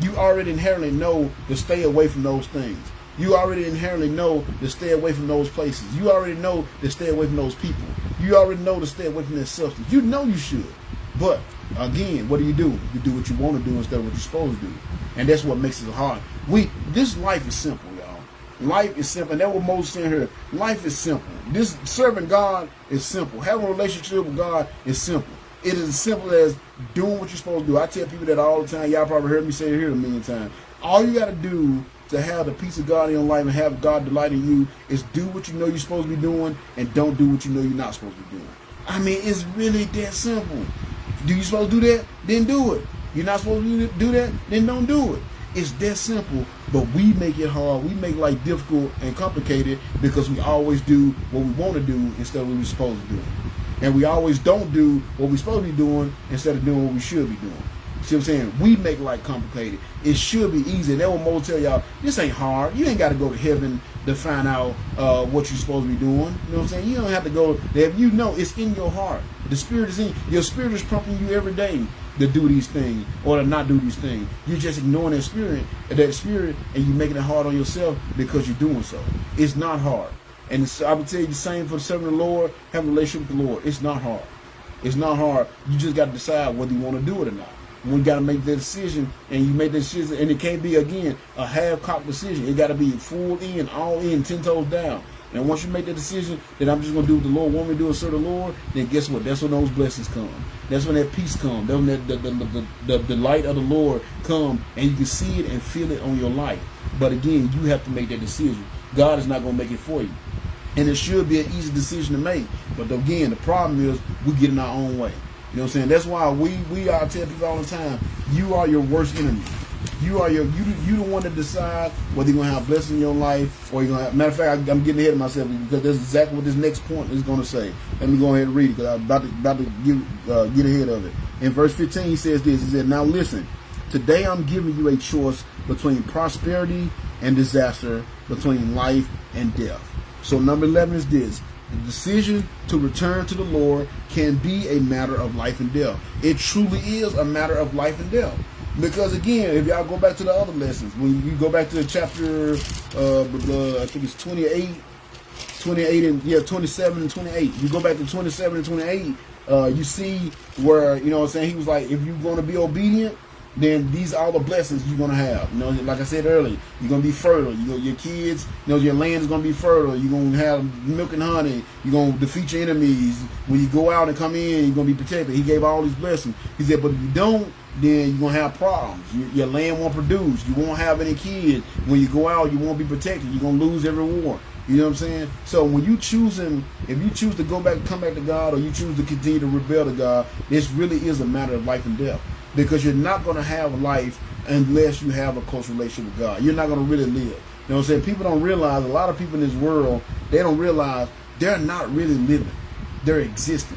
You already inherently know to stay away from those things. You already inherently know to stay away from those places. You already know to stay away from those people. You already know to stay away from that substance. You know you should. But, again, what do? You do what you want to do instead of what you're supposed to do. And that's what makes it hard. This life is simple, y'all. Life is simple. And that's what Moses said here. Life is simple. This serving God is simple. Having a relationship with God is simple. It is as simple as doing what you're supposed to do. I tell people that all the time. Y'all probably heard me say it here a million times. All you got to do to have the peace of God in your life and have God delight in you is do what you know you're supposed to be doing and don't do what you know you're not supposed to be doing. I mean, it's really that simple. Do you supposed to do that? Then do it. You're not supposed to do that? Then don't do it. It's that simple, but we make it hard. We make life difficult and complicated because we always do what we want to do instead of what we're supposed to do. And we always don't do what we're supposed to be doing instead of doing what we should be doing. See what I'm saying? We make life complicated. It should be easy. And that what Moses tell y'all, this ain't hard. You ain't got to go to heaven to find out what you're supposed to be doing. You know what I'm saying? You don't have to go there. You know it's in your heart. The spirit is in your spirit is prompting you every day to do these things or to not do these things. You're just ignoring that spirit, and you're making it hard on yourself because you're doing so. It's not hard. And I would tell you the same for serving the Lord, having a relationship with the Lord. It's not hard. It's not hard. You just got to decide whether you want to do it or not. We got to make that decision, and you make that decision, and it can't be, again, a half-cocked decision. It got to be full in, all in, 10 toes down. And once you make that decision that I'm just going to do what the Lord wants me to do and serve the Lord, then guess what? That's when those blessings come. That's when that peace comes. That's when the light of the Lord come, and you can see it and feel it on your life. But again, you have to make that decision. God is not going to make it for you. And it should be an easy decision to make. But again, the problem is we get in our own way. You know what I'm saying? That's why we are tell people all the time, you are your worst enemy. You the one to decide whether you're gonna have blessings in your life or you're gonna have, matter of fact, I'm getting ahead of myself because that's exactly what this next point is gonna say. Let me go ahead and read it because I'm about to get ahead of it. In verse 15 he says this, he said, now listen, today I'm giving you a choice between prosperity and disaster, between life and death. So number 11 is this. The decision to return to the Lord can be a matter of life and death. It truly is a matter of life and death. Because again, if y'all go back to the other lessons, when you go back to the chapter, I think it's 28 and 27 and 28. You go back to 27 and 28, you see where, you know what I'm saying, he was like, if you're going to be obedient, then these are all the blessings you're going to have. You know, like I said earlier, you're going to be fertile. You know, your kids, you know, your land is going to be fertile. You're going to have milk and honey. You're going to defeat your enemies. When you go out and come in, you're going to be protected. He gave all these blessings. He said, but if you don't, then you're going to have problems. Your land won't produce. You won't have any kids. When you go out, you won't be protected. You're going to lose every war. You know what I'm saying? So when you if you choose to go back, come back to God, or you choose to continue to rebel to God, this really is a matter of life and death. Because you're not going to have life unless you have a close relationship with God. You're not going to really live. You know what I'm saying? People don't realize, a lot of people in this world, they don't realize they're not really living. They're existing.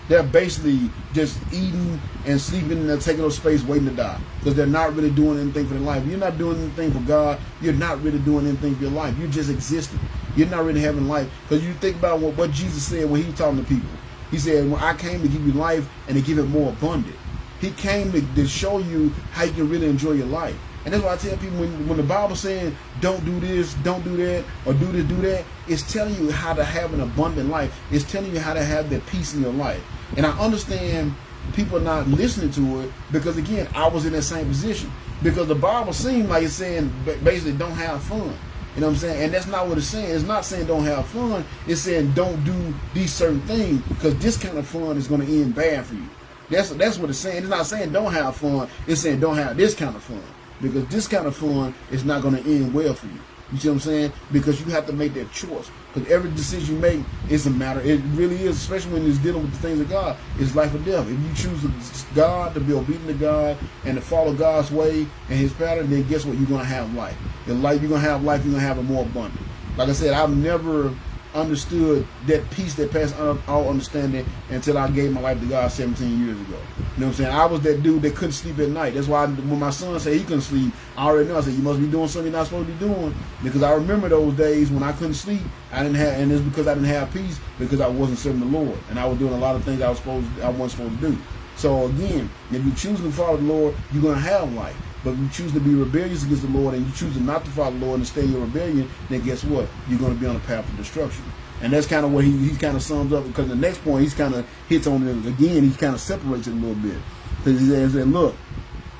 They're basically just eating and sleeping and taking up space waiting to die. Because they're not really doing anything for their life. You're not doing anything for God. You're not really doing anything for your life. You're just existing. You're not really having life. Because you think about what Jesus said when he was talking to people. He said, well, I came to give you life and to give it more abundant. He came to show you how you can really enjoy your life. And that's why I tell people when the Bible's saying don't do this, don't do that, or do this, do that, it's telling you how to have an abundant life. It's telling you how to have that peace in your life. And I understand people not listening to it because, again, I was in that same position. Because the Bible seemed like it's saying basically don't have fun. You know what I'm saying? And that's not what it's saying. It's not saying don't have fun. It's saying don't do these certain things because this kind of fun is going to end bad for you. That's what it's saying. It's not saying don't have fun. It's saying don't have this kind of fun because this kind of fun is not going to end well for you. You see what I'm saying? Because you have to make that choice. Because every decision you make is a matter. It really is, especially when it's dealing with the things of God. It's life or death. If you choose God, to be obedient to God, and to follow God's way and His pattern, then guess what? You're going to have life. In life, you're going to have life. You're going to have it more abundant. Like I said, I've never understood that peace that passed all understanding until I gave my life to God 17 years ago. You know what I'm saying? I was that dude that couldn't sleep at night. That's why when my son said he couldn't sleep, I already know. I said, you must be doing something you're not supposed to be doing. Because I remember those days when I couldn't sleep. And it's because I didn't have peace because I wasn't serving the Lord. And I was doing a lot of things I wasn't supposed to do. So again, if you choose to follow the Lord, you're going to have life. But if you choose to be rebellious against the Lord and you choose to not to follow the Lord and stay in your rebellion, then guess what? You're going to be on a path of destruction. And that's kind of what he kind of sums up, because the next point he's kind of hits on it again. He kind of separates it a little bit. Because he says, look,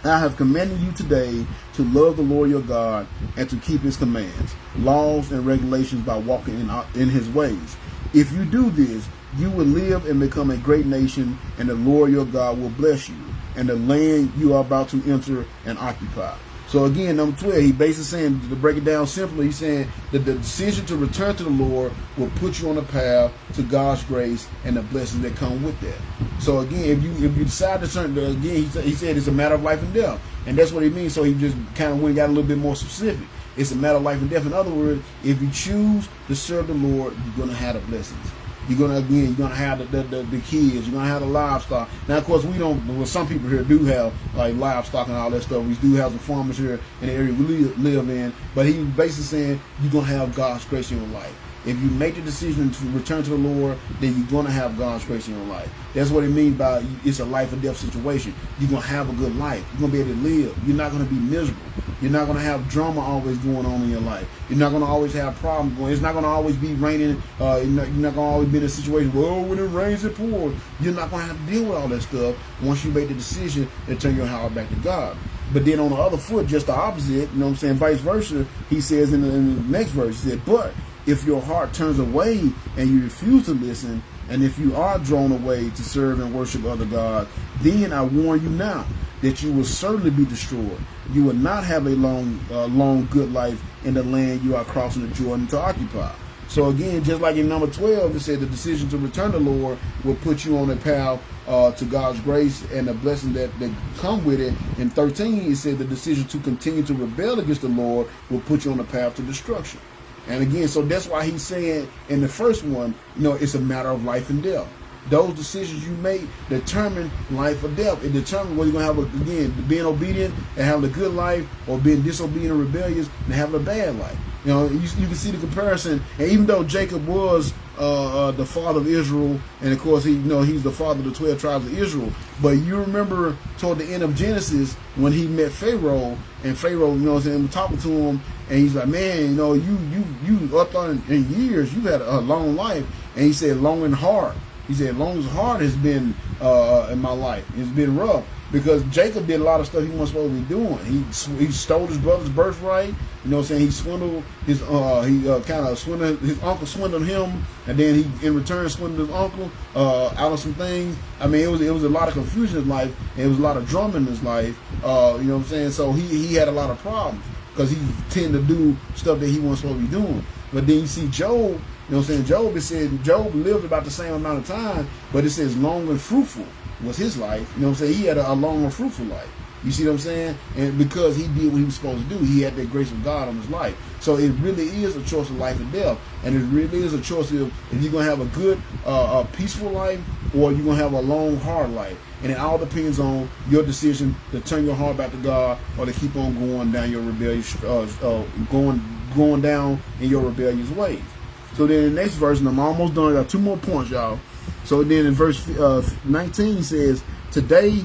I have commanded you today to love the Lord your God and to keep His commands, laws, and regulations by walking in His ways. If you do this, you will live and become a great nation, and the Lord your God will bless you and the land you are about to enter and occupy. So again, number 12, he basically saying, to break it down simply, he's saying that the decision to return to the Lord will put you on the path to God's grace and the blessings that come with that. So again, if you decide to turn, again, he said it's a matter of life and death. And that's what he means. So he just kind of went and got a little bit more specific. It's a matter of life and death. In other words, if you choose to serve the Lord, you're going to have the blessings. You're gonna have the kids. You're gonna have the livestock. Now, of course, we don't. Well, some people here do have like livestock and all that stuff. We do have some farmers here in the area we live in. But he basically saying you're gonna have God's grace in your life. If you make the decision to return to the Lord, then you're going to have God's grace in your life. That's what it means by it's a life or death situation. You're going to have a good life. You're going to be able to live. You're not going to be miserable. You're not going to have drama always going on in your life. You're not going to always have problems going. It's not going to always be raining. You're not going to always be in a situation where, when it rains, it pours. You're not going to have to deal with all that stuff once you make the decision to turn your heart back to God. But then on the other foot, just the opposite, you know what I'm saying, vice versa, he says in the next verse, he said, but if your heart turns away and you refuse to listen, and if you are drawn away to serve and worship other gods, then I warn you now that you will certainly be destroyed. You will not have a long, good life in the land you are crossing the Jordan to occupy. So again, just like in number 12, it said the decision to return to the Lord will put you on a path to God's grace and the blessing that come with it. In 13, it said the decision to continue to rebel against the Lord will put you on a path to destruction. And again, so that's why he's saying in the first one, it's a matter of life and death. Those decisions you make determine life or death. It determines whether you're going to have, being obedient and having a good life, or being disobedient and rebellious and having a bad life. You can see the comparison. And even though Jacob was the father of Israel, and of course he's the father of the 12 tribes of Israel, but you remember toward the end of Genesis when he met Pharaoh, and Pharaoh, was talking to him, and he's like, man, you up on in years, you've had a long life, and he said, long and hard. He said, long and hard has been in my life. It's been rough. Because Jacob did a lot of stuff he wasn't supposed to be doing. He stole his brother's birthright. He swindled his his uncle swindled him, and then he in return swindled his uncle out of some things. I mean, it was a lot of confusion in his life, and it was a lot of drama in his life. So he had a lot of problems because he tended to do stuff that he wasn't supposed to be doing. But then you see Job. Job, it said Job lived about the same amount of time, but it says long and fruitful was his life. He had a long and fruitful life. You see what I'm saying? And because he did what he was supposed to do, he had the grace of God on his life. So it really is a choice of life and death. And it really is a choice of if you're going to have a good, peaceful life, or you're going to have a long, hard life. And it all depends on your decision to turn your heart back to God, or to keep on going down your rebellious, going down in your rebellious ways. So then in the next verse, and I'm almost done, I got 2 more points, y'all. So then in verse 19 says, today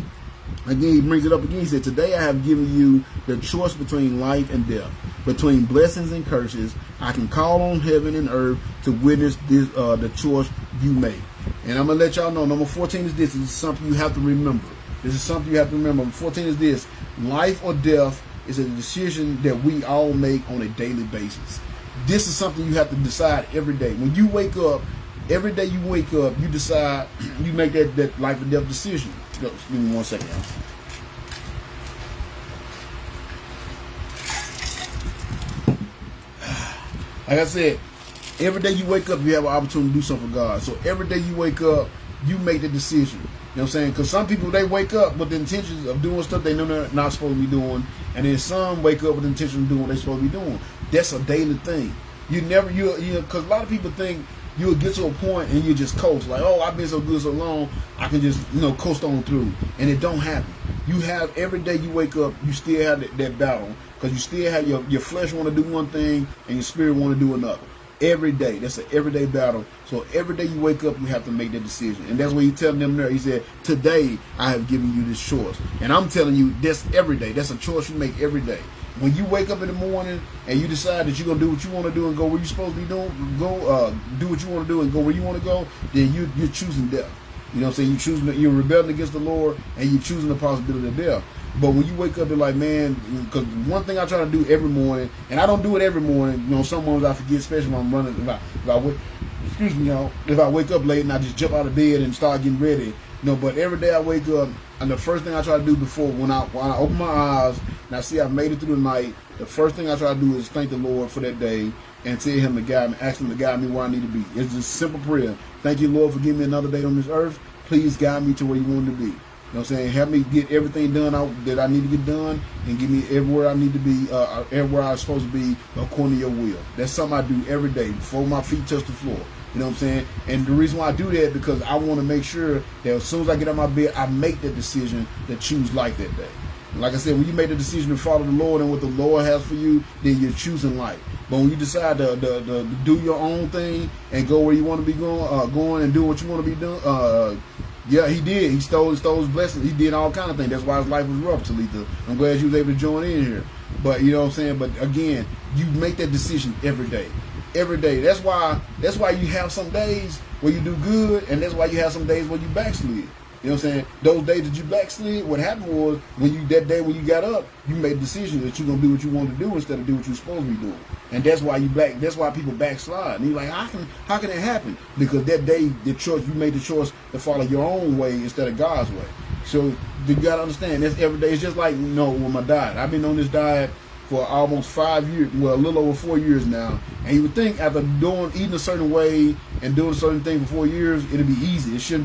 Again, he brings it up again. He said, today I have given you the choice between life and death, between blessings and curses. I can call on heaven and earth to witness this, the choice you make. And I'm going to let y'all know, number 14 is this. This is something you have to remember. This is something you have to remember. Number 14 is this. Life or death is a decision that we all make on a daily basis. This is something you have to decide every day. When you wake up, every day you wake up, you decide, you make that life or death decision. Give me 1 second. Like I said, every day you wake up, you have an opportunity to do something for God. So every day you wake up, you make the decision. You know what I'm saying? Because some people, they wake up with the intentions of doing stuff they know they're not supposed to be doing. And then some wake up with the intention of doing what they're supposed to be doing. That's a daily thing. Because a lot of people think you'll get to a point and you just coast. Like, oh, I've been so good so long, I can just, coast on through. And it don't happen. You have, every day you wake up, you still have that battle. Because you still have, your flesh want to do one thing and your spirit want to do another. Every day. That's an everyday battle. So every day you wake up, you have to make that decision. And that's what he's telling them there. He said, today I have given you this choice. And I'm telling you, that's every day. That's a choice you make every day. When you wake up in the morning and you decide that you're going to do what you want to do and go where you're supposed to be doing, do what you want to do and go where you want to go, then you're choosing death. You know what I'm saying? You're rebelling against the Lord and you're choosing the possibility of death. But when you wake up, you're like, man, because one thing I try to do every morning, and I don't do it every morning, some mornings I forget, especially when I'm running, if I wake up late and I just jump out of bed and start getting ready, but every day I wake up, and the first thing I try to do before, when I open my eyes, and I see I've made it through the night, the first thing I try to do is thank the Lord for that day, and tell him to guide me, ask him to guide me where I need to be. It's just a simple prayer. Thank you, Lord, for giving me another day on this earth. Please guide me to where you want me to be. You know what I'm saying? Help me get everything done that I need to get done, and give me everywhere I need to be, everywhere I'm supposed to be, according to your will. That's something I do every day before my feet touch the floor. You know what I'm saying? And the reason why I do that, because I want to make sure that as soon as I get out of my bed, I make that decision to choose life that day. Like I said, when you make the decision to follow the Lord and what the Lord has for you, then you're choosing life. But when you decide to do your own thing and go where you want to be going and do what you want to be doing, yeah, he did. He stole his blessings. He did all kind of things. That's why his life was rough, Talitha. I'm glad you was able to join in here. But you know what I'm saying? But again, you make that decision every day. Every day. That's why you have some days where you do good, and that's why you have some days where you backslid. You know what I'm saying? Those days that you backslid, what happened was that day when you got up, you made a decision that you're gonna do what you want to do instead of do what you're supposed to be doing. And that's why that's why people backslide. And you're like, how can that happen? Because that day you made the choice to follow your own way instead of God's way. So you gotta understand, that's every day. It's just like, with my diet. I've been on this diet for almost 5 years, well, a little over 4 years now. And you would think after eating a certain way and doing a certain thing for 4 years, it'd be easy. It shouldn't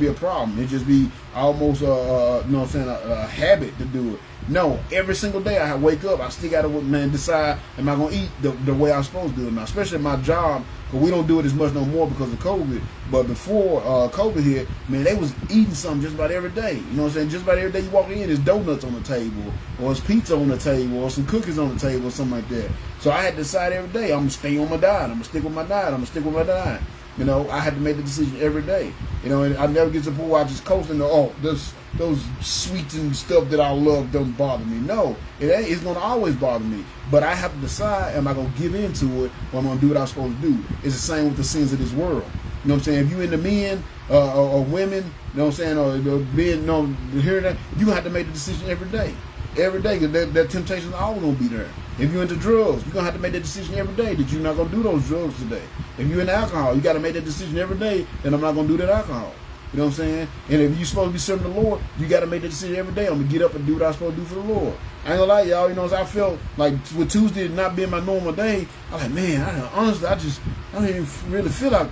be a problem. It'd just be almost a habit to do it. No, every single day I wake up, I still gotta decide, am I gonna eat the way I'm supposed to do it now? Especially at my job, because we don't do it as much no more because of COVID. But before COVID hit, man, they was eating something just about every day. You know what I'm saying? Just about every day you walk in, there's donuts on the table, or it's pizza on the table, or some cookies on the table, or something like that. So I had to decide every day, I'm gonna stay on my diet. I'm gonna stick with my diet. I'm gonna stick with my diet. I had to make the decision every day. And I never get to the point where I just coast and those sweets and stuff that I love don't bother me. No, it's going to always bother me. But I have to decide, am I going to give into it, or am I going to do what I'm supposed to do? It's the same with the sins of this world. You know what I'm saying? If you into men or women, you know what I'm saying, or being, hearing that, you have to make the decision every day. Every day, because that temptation is always going to be there. If you're into drugs, you're going to have to make that decision every day that you're not going to do those drugs today. If you're into alcohol, you got to make that decision every day that I'm not going to do that alcohol. You know what I'm saying? And if you're supposed to be serving the Lord, you got to make that decision every day. I'm going to get up and do what I'm supposed to do for the Lord. I ain't going to lie, y'all. I felt like with Tuesday not being my normal day, I'm like, man, honestly, I don't even really feel like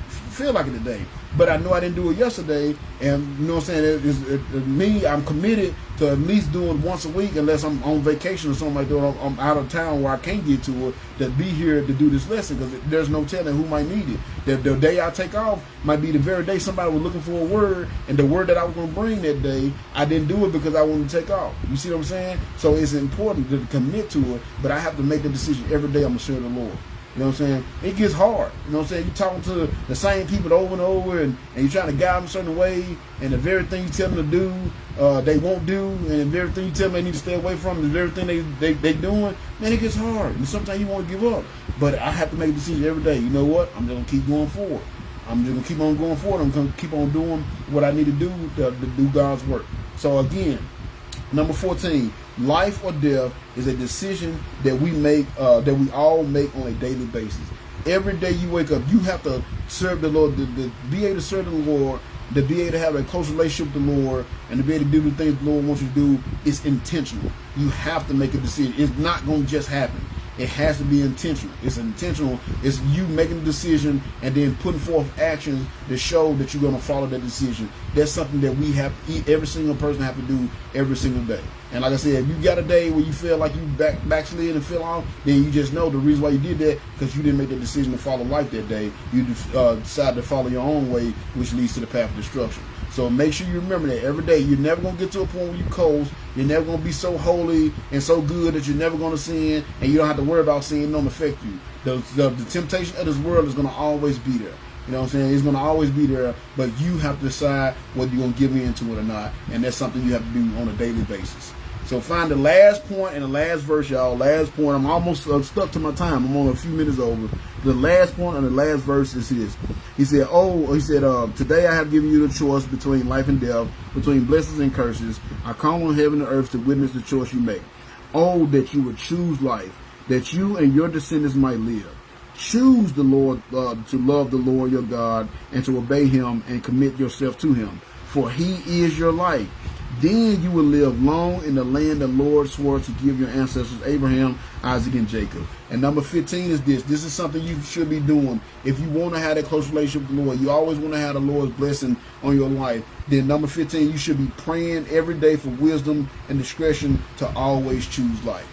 it today. But I know I didn't do it yesterday, and you know what I'm saying? Me, I'm committed to at least doing once a week, unless I'm on vacation or something like that, or I'm out of town where I can't get to it, to be here to do this lesson, because there's no telling who might need it. The day I take off might be the very day somebody was looking for a word, and the word that I was going to bring that day, I didn't do it because I wanted to take off. You see what I'm saying? So it's important to commit to it, but I have to make the decision every day I'm going to serve the Lord. You know what I'm saying? It gets hard. You know what I'm saying? You're talking to the same people over and over, and you're trying to guide them a certain way, and the very thing you tell them to do, they won't do, and the very thing you tell them they need to stay away from, the very thing they doing, man, it gets hard. And sometimes you want to give up. But I have to make a decision every day. You know what? I'm just going to keep going forward. I'm just going to keep on going forward. I'm going to keep on doing what I need to do to do God's work. So again, number 14, life or death is a decision that we make, that we all make on a daily basis. Every day you wake up, you have to serve the Lord, to be able to serve the Lord, to be able to have a close relationship with the Lord, and to be able to do the things the Lord wants you to do is intentional. You have to make a decision. It's not going to just happen. It has to be intentional. It's intentional. It's you making a decision and then putting forth actions to show that you're going to follow that decision. That's something that we have, every single person have to do every single day. And like I said, if you got a day where you feel like you backslid and fell off, then you just know the reason why you did that, because you didn't make the decision to follow life that day. You decided to follow your own way, which leads to the path of destruction. So make sure you remember that every day. You're never going to get to a point where you coast. You're never going to be so holy and so good that you're never going to sin, and you don't have to worry about sin. It don't affect you. The temptation of this world is going to always be there. You know what I'm saying? It's going to always be there, but you have to decide whether you're going to give in to it or not, and that's something you have to do on a daily basis. So find the last point and the last verse, y'all. Last point. I'm almost stuck to my time. I'm on a few minutes over. The last point and the last verse is this. He said, today I have given you the choice between life and death, between blessings and curses. I call on heaven and earth to witness the choice you make. Oh, that you would choose life, that you and your descendants might live. Choose the Lord, to love the Lord your God and to obey him and commit yourself to him, for he is your life. Then you will live long in the land the Lord swore to give your ancestors Abraham, Isaac, and Jacob. And number 15 is this. This is something you should be doing. If you want to have that close relationship with the Lord, you always want to have the Lord's blessing on your life, then number 15, you should be praying every day for wisdom and discretion to always choose life.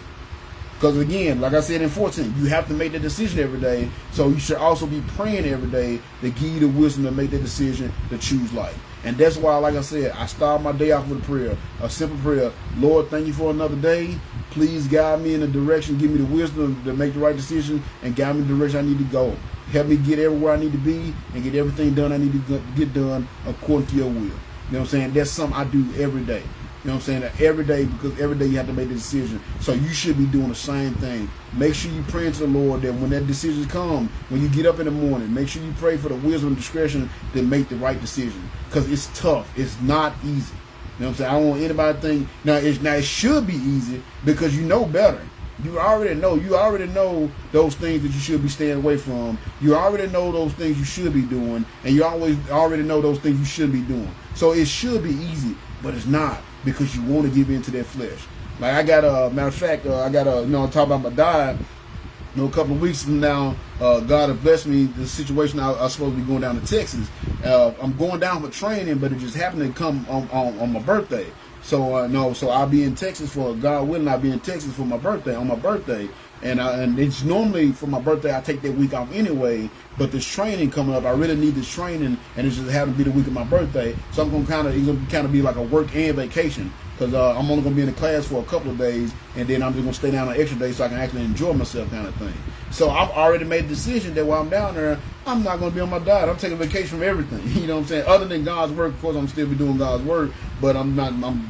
Because again, like I said in 14, you have to make the decision every day. So you should also be praying every day to give you the wisdom to make the decision to choose life. And that's why, like I said, I start my day off with a prayer, a simple prayer. Lord, thank you for another day. Please guide me in the direction, give me the wisdom to make the right decision, and guide me in the direction I need to go. Help me get everywhere I need to be and get everything done I need to get done according to your will. You know what I'm saying? That's something I do every day. You know what I'm saying? Every day, because every day you have to make the decision. So you should be doing the same thing. Make sure you pray to the Lord that when that decision comes, when you get up in the morning, make sure you pray for the wisdom and discretion to make the right decision. Because it's tough. It's not easy. You know what I'm saying? I don't want anybody to think, now it should be easy because you know better. You already know those things that you should be staying away from. You already know those things you should be doing, and you already know those things you shouldn't be doing. So it should be easy, but it's not, because you want to give in to that flesh. Like I got matter of fact, I got talk about my dad. A couple of weeks from now, God has blessed me. The situation I was supposed to be going down to Texas. I'm going down for training, but it just happened to come on my birthday. So so I'll be in Texas for, God willing, I'll be in Texas for my birthday, on my birthday. And it's normally for my birthday I take that week off anyway, but this training coming up, I really need this training, and it just happened to be the week of my birthday. So it's gonna kind of be like a work and vacation, because I'm only gonna be in the class for a couple of days, and then I'm just gonna stay down an extra day so I can actually enjoy myself, kind of thing. So I've already made the decision that while I'm down there, I'm not gonna be on my diet. I'm taking vacation from everything. You know what I'm saying? Other than God's work, of course, I'm still be doing God's work, but I'm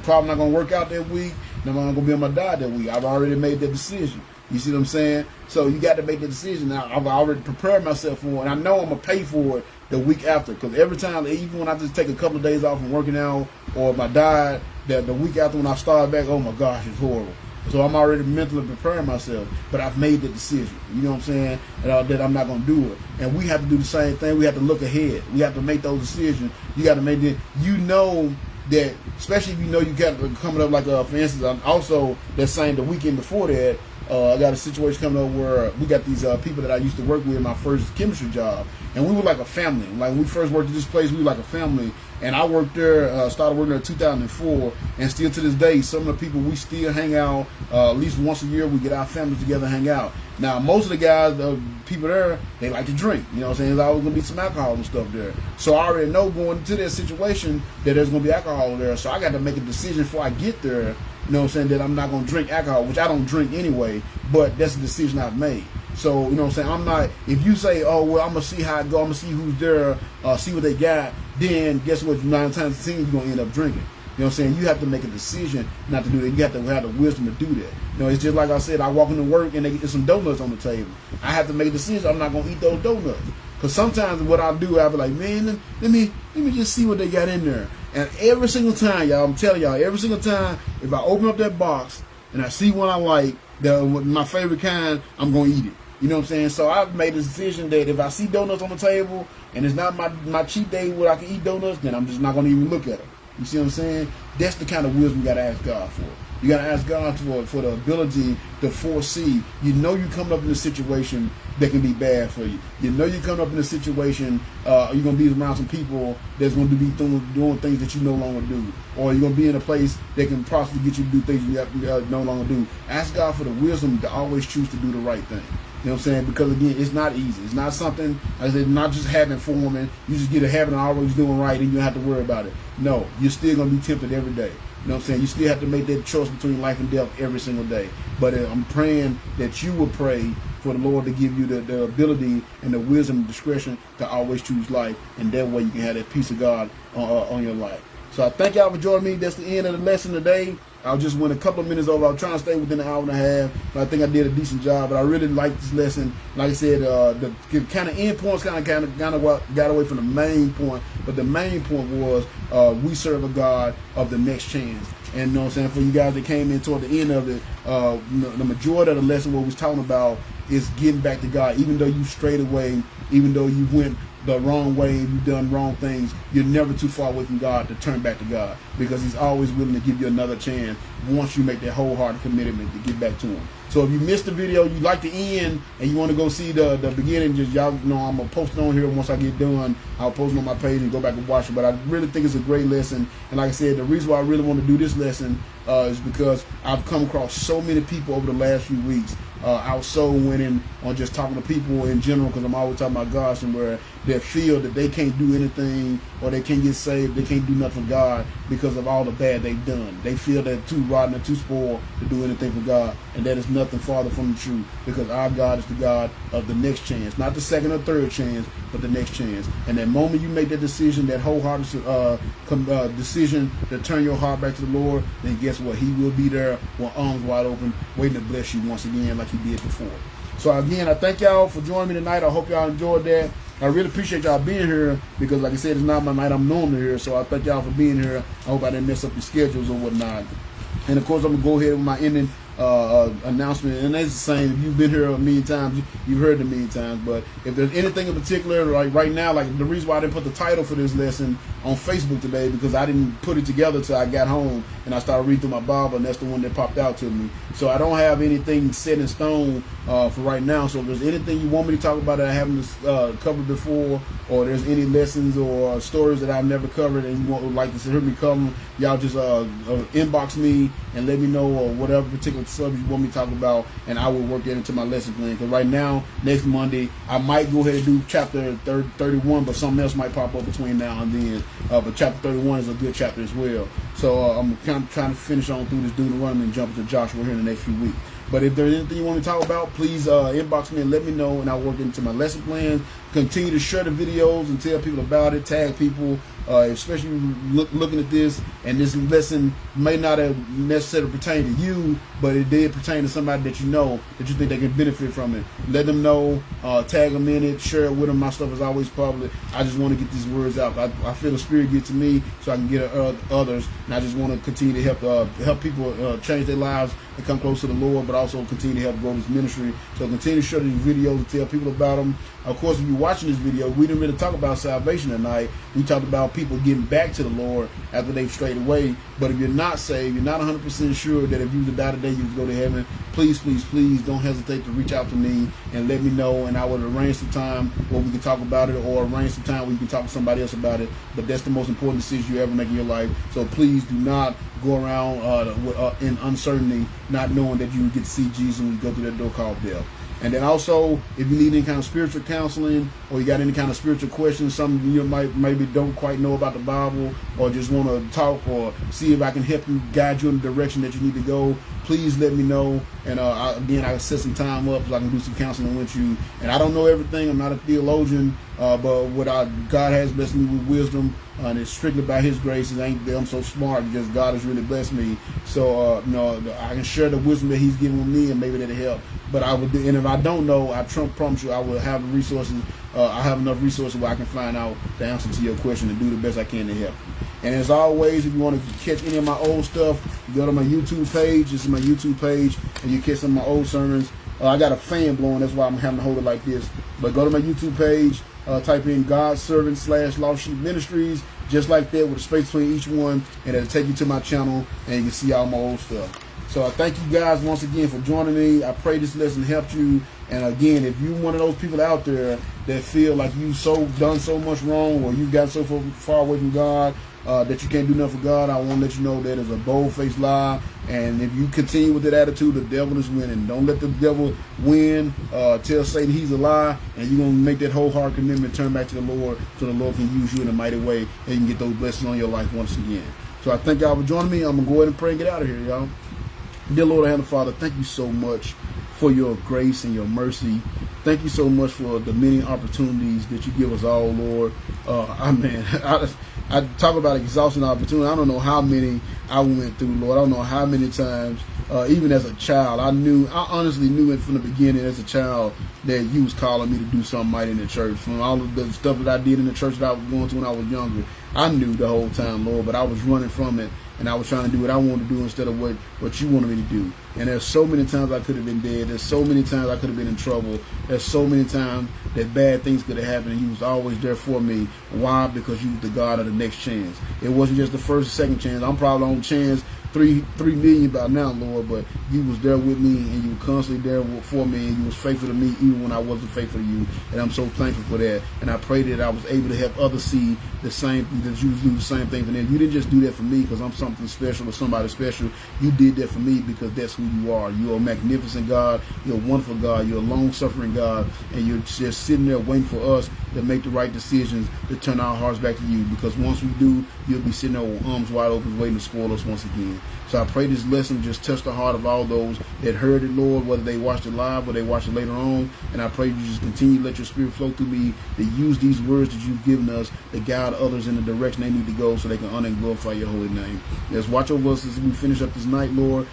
probably not gonna work out that week. And I'm not gonna be on my diet that week. I've already made that decision. You see what I'm saying? So you got to make the decision. Now, I've already prepared myself for it, and I know I'm going to pay for it the week after. Because every time, even when I just take a couple of days off from working out or my diet, that the week after when I start back, oh my gosh, it's horrible. So I'm already mentally preparing myself, but I've made the decision. You know what I'm saying? That I'm not going to do it. And we have to do the same thing. We have to look ahead. We have to make those decisions. You got to make it. You know that, especially if you know you got coming up, like for instance, I'm also that same the weekend before that. I got a situation coming up where we got these people that I used to work with in my first chemistry job, and we were like a family. Like when we first worked at this place, we were like a family. And I worked there, started working there in 2004, and still to this day, some of the people we still hang out. At least once a year, we get our families together and hang out. Now, most of the guys, the people there, they like to drink. You know what I'm saying? There's always going to be some alcohol and stuff there. So I already know going into that situation that there's going to be alcohol there. So I got to make a decision before I get there. You know what I'm saying? That I'm not going to drink alcohol, which I don't drink anyway, but that's a decision I've made. So, you know what I'm saying? I'm not, if you say, oh, well, I'm going to see how it go, I'm going to see who's there, see what they got, then guess what? 9 times out of 10, you're going to end up drinking. You know what I'm saying? You have to make a decision not to do that. You have to have the wisdom to do that. You know, it's just like I said, I walk into work and there's some donuts on the table. I have to make a decision. I'm not going to eat those donuts. Because sometimes what I'll do, I'll be like, man, let me just see what they got in there. And every single time, y'all, I'm telling y'all, every single time, if I open up that box and I see one I like, my favorite kind, I'm going to eat it. You know what I'm saying? So I've made a decision that if I see donuts on the table and it's not my cheat day where I can eat donuts, then I'm just not going to even look at them. You see what I'm saying? That's the kind of wisdom you got to ask God for. You got to ask God for the ability to foresee. You know you're coming up in a situation that can be bad for you. You know you're coming up in a situation, you're going to be around some people that's going to be doing things that you no longer do. Or you're going to be in a place that can possibly get you to do things you no longer do. Ask God for the wisdom to always choose to do the right thing. You know what I'm saying? Because again, it's not easy. It's not something, I said, not just habit forming. You just get a habit of always doing right and you don't have to worry about it. No, you're still going to be tempted every day. You know what I'm saying? You still have to make that choice between life and death every single day. But I'm praying that you will pray for the Lord to give you the ability and the wisdom and discretion to always choose life. And that way you can have that peace of God on your life. So I thank y'all for joining me. That's the end of the lesson today. I just went a couple of minutes over. I was trying to stay within an hour and a half, but I think I did a decent job. But I really liked this lesson. Like I said, the kind of end points kind of got away from the main point. But the main point was we serve a God of the next chance. And you know what I'm saying, for you guys that came in toward the end of it, the majority of the lesson what we was talking about is getting back to God. Even though you strayed away, even though you went the wrong way, you've done wrong things, you're never too far away from God to turn back to God, because He's always willing to give you another chance once you make that wholehearted commitment to get back to Him. So if you missed the video, you like the end, and you want to go see the beginning, just y'all know I'm going to post it on here. Once I get done, I'll post it on my page and go back and watch it. But I really think it's a great lesson. And like I said, the reason why I really want to do this lesson is because I've come across so many people over the last few weeks. I was so winning on just talking to people in general, because I'm always talking about God somewhere, that feel that they can't do anything or they can't get saved, they can't do nothing for God because of all the bad they've done. They feel they're too rotten and too spoiled to do anything for God, and that is nothing farther from the truth, because our God is the God of the next chance, not the second or third chance, but the next chance. And that moment you make that decision, that wholehearted decision to turn your heart back to the Lord, then guess what? He will be there with arms wide open, waiting to bless you once again like He did before. So again, I thank y'all for joining me tonight. I hope y'all enjoyed that. I really appreciate y'all being here, because like I said, it's not my night. I'm normally here, so I thank y'all for being here. I hope I didn't mess up your schedules or whatnot. And of course, I'm gonna go ahead with my ending announcement, and that's the same. If you've been here a million times, you've heard it a million times. But if there's anything in particular, like right now, like the reason why I didn't put the title for this lesson on Facebook today, because I didn't put it together till I got home and I started reading through my Bible, and that's the one that popped out to me. So I don't have anything set in stone for right now. So if there's anything you want me to talk about that I haven't covered before, or there's any lessons or stories that I've never covered and you would like to hear me cover, y'all just inbox me and let me know, or whatever particular subject you want me to talk about, and I will work that into my lesson plan. Because right now, next Monday, I might go ahead and do chapter 31, but something else might pop up between now and then. But chapter 31 is a good chapter as well. So I'm kind of trying to finish on through this Deuteronomy and jump into Joshua here in the next few weeks. But if there's anything you want me to talk about, please inbox me and let me know, and I'll work into my lesson plans. Continue to share the videos and tell people about it, tag people, especially looking at this, and this lesson may not have necessarily pertained to you, but it did pertain to somebody that you know, that you think they can benefit from it. Let them know, tag them in it, share it with them. My stuff is always public. I just want to get these words out. I feel the Spirit get to me so I can get others, and I just want to continue to help people change their lives and come close to the Lord, but also continue to help grow this ministry. So continue to share these videos and tell people about them. Of course, if you're watching this video, we didn't really talk about salvation tonight. We talked about people getting back to the Lord after they've strayed away. But if you're not saved, you're not 100% sure that if you were to die today, you would go to heaven, please, please, please don't hesitate to reach out to me and let me know, and I would arrange some time where we can talk about it, or arrange some time where you can talk to somebody else about it. But that's the most important decision you ever make in your life. So please do not go around in uncertainty, not knowing that you would get to see Jesus when you go through that door called death. And then also, if you need any kind of spiritual counseling, or you got any kind of spiritual questions, something you maybe don't quite know about the Bible, or just want to talk or see if I can help you, guide you in the direction that you need to go, please let me know. And again, I can set some time up so I can do some counseling with you. And I don't know everything. I'm not a theologian, but God has blessed me with wisdom, and it's strictly by His grace. It ain't that I'm so smart, because God has really blessed me. So I can share the wisdom that He's given me, and maybe that'll help. But I would, and if I don't know, I promise you, I will have the resources. I have enough resources where I can find out the answer to your question and do the best I can to help you. And as always, if you want to catch any of my old stuff, you go to my YouTube page. This is my YouTube page, and you catch some of my old sermons. I got a fan blowing, that's why I'm having to hold it like this. But go to my YouTube page, type in God's Servant / Lost Sheep Ministries, just like that, with a space between each one, and it'll take you to my channel, and you can see all my old stuff. So I thank you guys once again for joining me. I pray this lesson helped you. And again, if you're one of those people out there that feel like you've done so much wrong, or you've got so far away from God that you can't do nothing for God, I want to let you know that is a bold-faced lie. And if you continue with that attitude, the devil is winning. Don't let the devil win. Tell Satan he's a lie, and you're going to make that whole heart commitment, turn back to the Lord, so the Lord can use you in a mighty way, and you can get those blessings on your life once again. So I thank y'all for joining me. I'm going to go ahead and pray and get out of here, y'all. Dear Lord, Heavenly Father, thank you so much for your grace and your mercy. Thank you so much for the many opportunities that you give us all, Lord. I talk about exhausting opportunity. I don't know how many I went through, Lord. I don't know how many times, even as a child, I honestly knew it from the beginning as a child that you was calling me to do something mighty in the church. From all of the stuff that I did in the church that I was going to when I was younger, I knew the whole time, Lord, but I was running from it. And I was trying to do what I wanted to do instead of what you wanted me to do. And there's so many times I could have been dead. There's so many times I could have been in trouble. There's so many times that bad things could have happened, and you was always there for me. Why? Because you was the God of the next chance. It wasn't just the first or second chance. I'm probably on chance 3 million by now, Lord, but you was there with me, and you were constantly there for me, and you was faithful to me even when I wasn't faithful to you. And I'm so thankful for that. And I pray that I was able to help others see the same, that you do the same thing for them. You didn't just do that for me because I'm something special or somebody special. You did that for me because that's who you are. You're a magnificent God. You're a wonderful God. You're a long-suffering God. And you're just sitting there waiting for us to make the right decisions, to turn our hearts back to you. Because once we do, you'll be sitting there with arms wide open waiting to spoil us once again. So I pray this lesson just touch the heart of all those that heard it, Lord, whether they watched it live or they watched it later on. And I pray you just continue to let your spirit flow through me, to use these words that you've given us to guide others in the direction they need to go so they can honor and glorify your holy name. Let's watch over us as we finish up this night, Lord.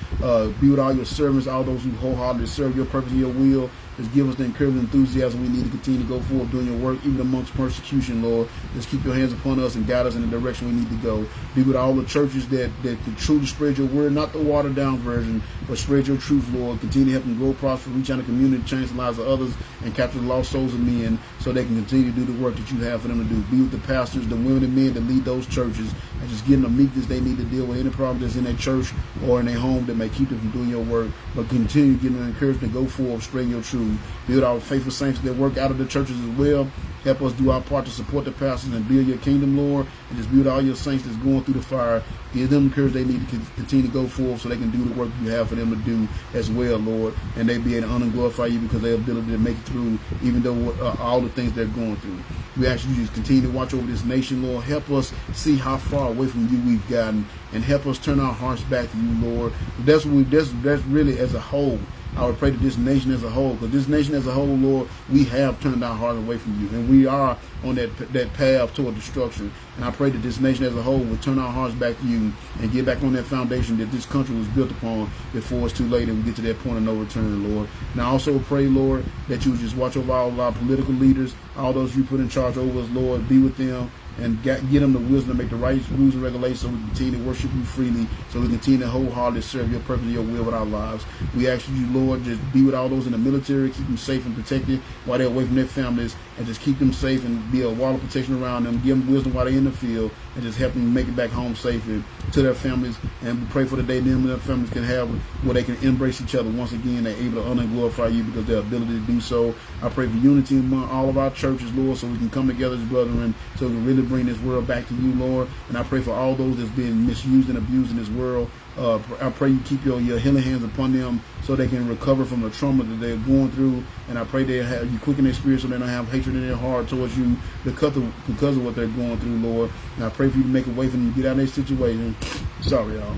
Be with all your servants, all those who wholeheartedly serve your purpose and your will. Just give us the encouragement and enthusiasm we need to continue to go forward doing your work, even amongst persecution, Lord. Just keep your hands upon us and guide us in the direction we need to go. Be with all the churches that truly spread your word, not the watered down version, but spread your truth, Lord. Continue to help them grow, prosper, reach out in the community, change the lives of others, and capture the lost souls of men so they can continue to do the work that you have for them to do. Be with the pastors, the women and men that lead those churches, and just give them the meekness they need to deal with any problem that's in their church or in their home that may keep them from doing your work. But continue to give them encouragement to go forward, spreading your truth. Be with our faithful saints that work out of the churches as well. Help us do our part to support the pastors and build your kingdom, Lord. And just be with all your saints that's going through the fire. Give them the courage they need to continue to go forward so they can do the work you have for them to do as well, Lord. And they be able to honor and glorify you because they have the ability to make it through, even though all the things they're going through. We ask you to just continue to watch over this nation, Lord. Help us see how far away from you we've gotten, and help us turn our hearts back to you, Lord. That's really as a whole. I would pray to this nation as a whole, because this nation as a whole, Lord, we have turned our heart away from you, and we are on that path toward destruction. And I pray that this nation as a whole will turn our hearts back to you and get back on that foundation that this country was built upon before it's too late and we get to that point of no return, Lord. And I also pray, Lord, that you would just watch over all of our political leaders, all those you put in charge over us, Lord. Be with them and get them the wisdom to make the right rules and regulations so we continue to worship you freely, so we continue to wholeheartedly serve your purpose and your will with our lives. We ask you, Lord, just be with all those in the military, keep them safe and protected while they're away from their families, and just keep them safe and be a wall of protection around them. Give them wisdom while they're in the field, and just help them make it back home safely to their families. And we pray for the day them and their families can have where they can embrace each other once again. They're able to honor and glorify you because of their ability to do so. I pray for unity among all of our churches, Lord, so we can come together as brethren, so we can really bring this world back to you, Lord. And I pray for all those that's being misused and abused in this world. I pray you keep your healing hands upon them so they can recover from the trauma that they're going through. And I pray they have you quicken their spirit so they don't have hatred in their heart towards you because of what they're going through, Lord. And I pray for you to make a way for them to get out of their situation. Sorry, y'all.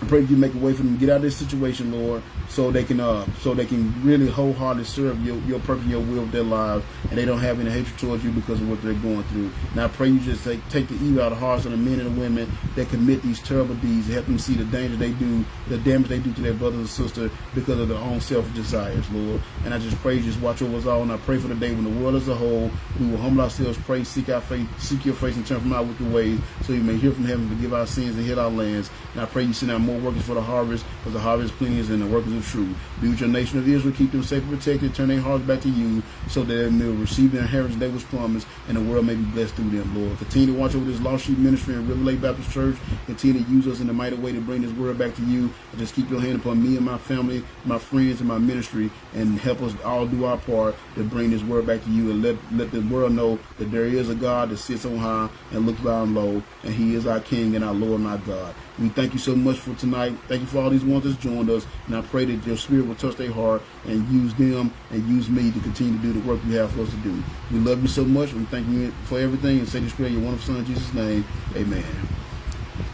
I pray that you make a way for them to get out of this situation, Lord, so they can really wholeheartedly serve your purpose and your will with their lives, and they don't have any hatred towards you because of what they're going through. And I pray you just take the evil out of the hearts of the men and the women that commit these terrible deeds, and help them see the danger they do, the damage they do to their brothers and sisters because of their own selfish desires, Lord. And I just pray you just watch over us all, and I pray for the day when the world as a whole, we will humble ourselves, pray, seek your face, and turn from our wicked ways, so you may hear from heaven, forgive our sins, and heal our lands. And I pray you send out more workers for the harvest, because the harvest is plenty, and the workers are true. Be with your nation of Israel, keep them safe and protected, turn their hearts back to you, so that they may receive the inheritance that was promised, and the world may be blessed through them, Lord. Continue to watch over this Lost Sheep ministry and River Lake Baptist Church. Continue to use us in a mighty way to bring this word back to you, and just keep your hand upon me and my family, my friends, and my ministry, and help us all do our part to bring this word back to you, and let the world know that there is a God that sits on high and looks down low, and he is our King and our Lord and our God. We thank you so much for tonight. Thank you for all these ones that's joined us. And I pray that your spirit will touch their heart and use them and use me to continue to do the work you have for us to do. We love you so much. We thank you for everything. And say this prayer in your wonderful Son, in Jesus' name. Amen.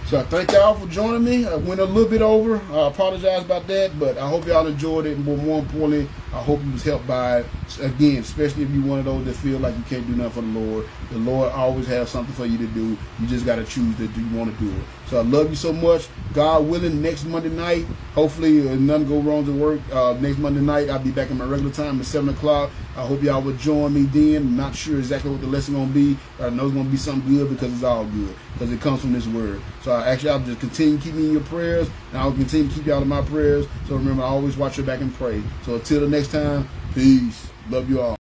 So I thank y'all for joining me. I went a little bit over. I apologize about that, but I hope y'all enjoyed it. And more importantly, I hope you was helped by it. Again, especially if you're one of those that feel like you can't do nothing for the Lord. The Lord always has something for you to do. You just got to choose that you want to do it. So I love you so much. God willing, next Monday night, hopefully nothing go wrong to work. Next Monday night, I'll be back in my regular time at 7 o'clock. I hope y'all will join me then. I'm not sure exactly what the lesson going to be, but I know it's going to be something good, because it's all good, because it comes from this word. So I'll just continue to keep me in your prayers, and I'll continue to keep y'all in my prayers. So remember, I always watch your back and pray. So until the next time, peace. Love you all.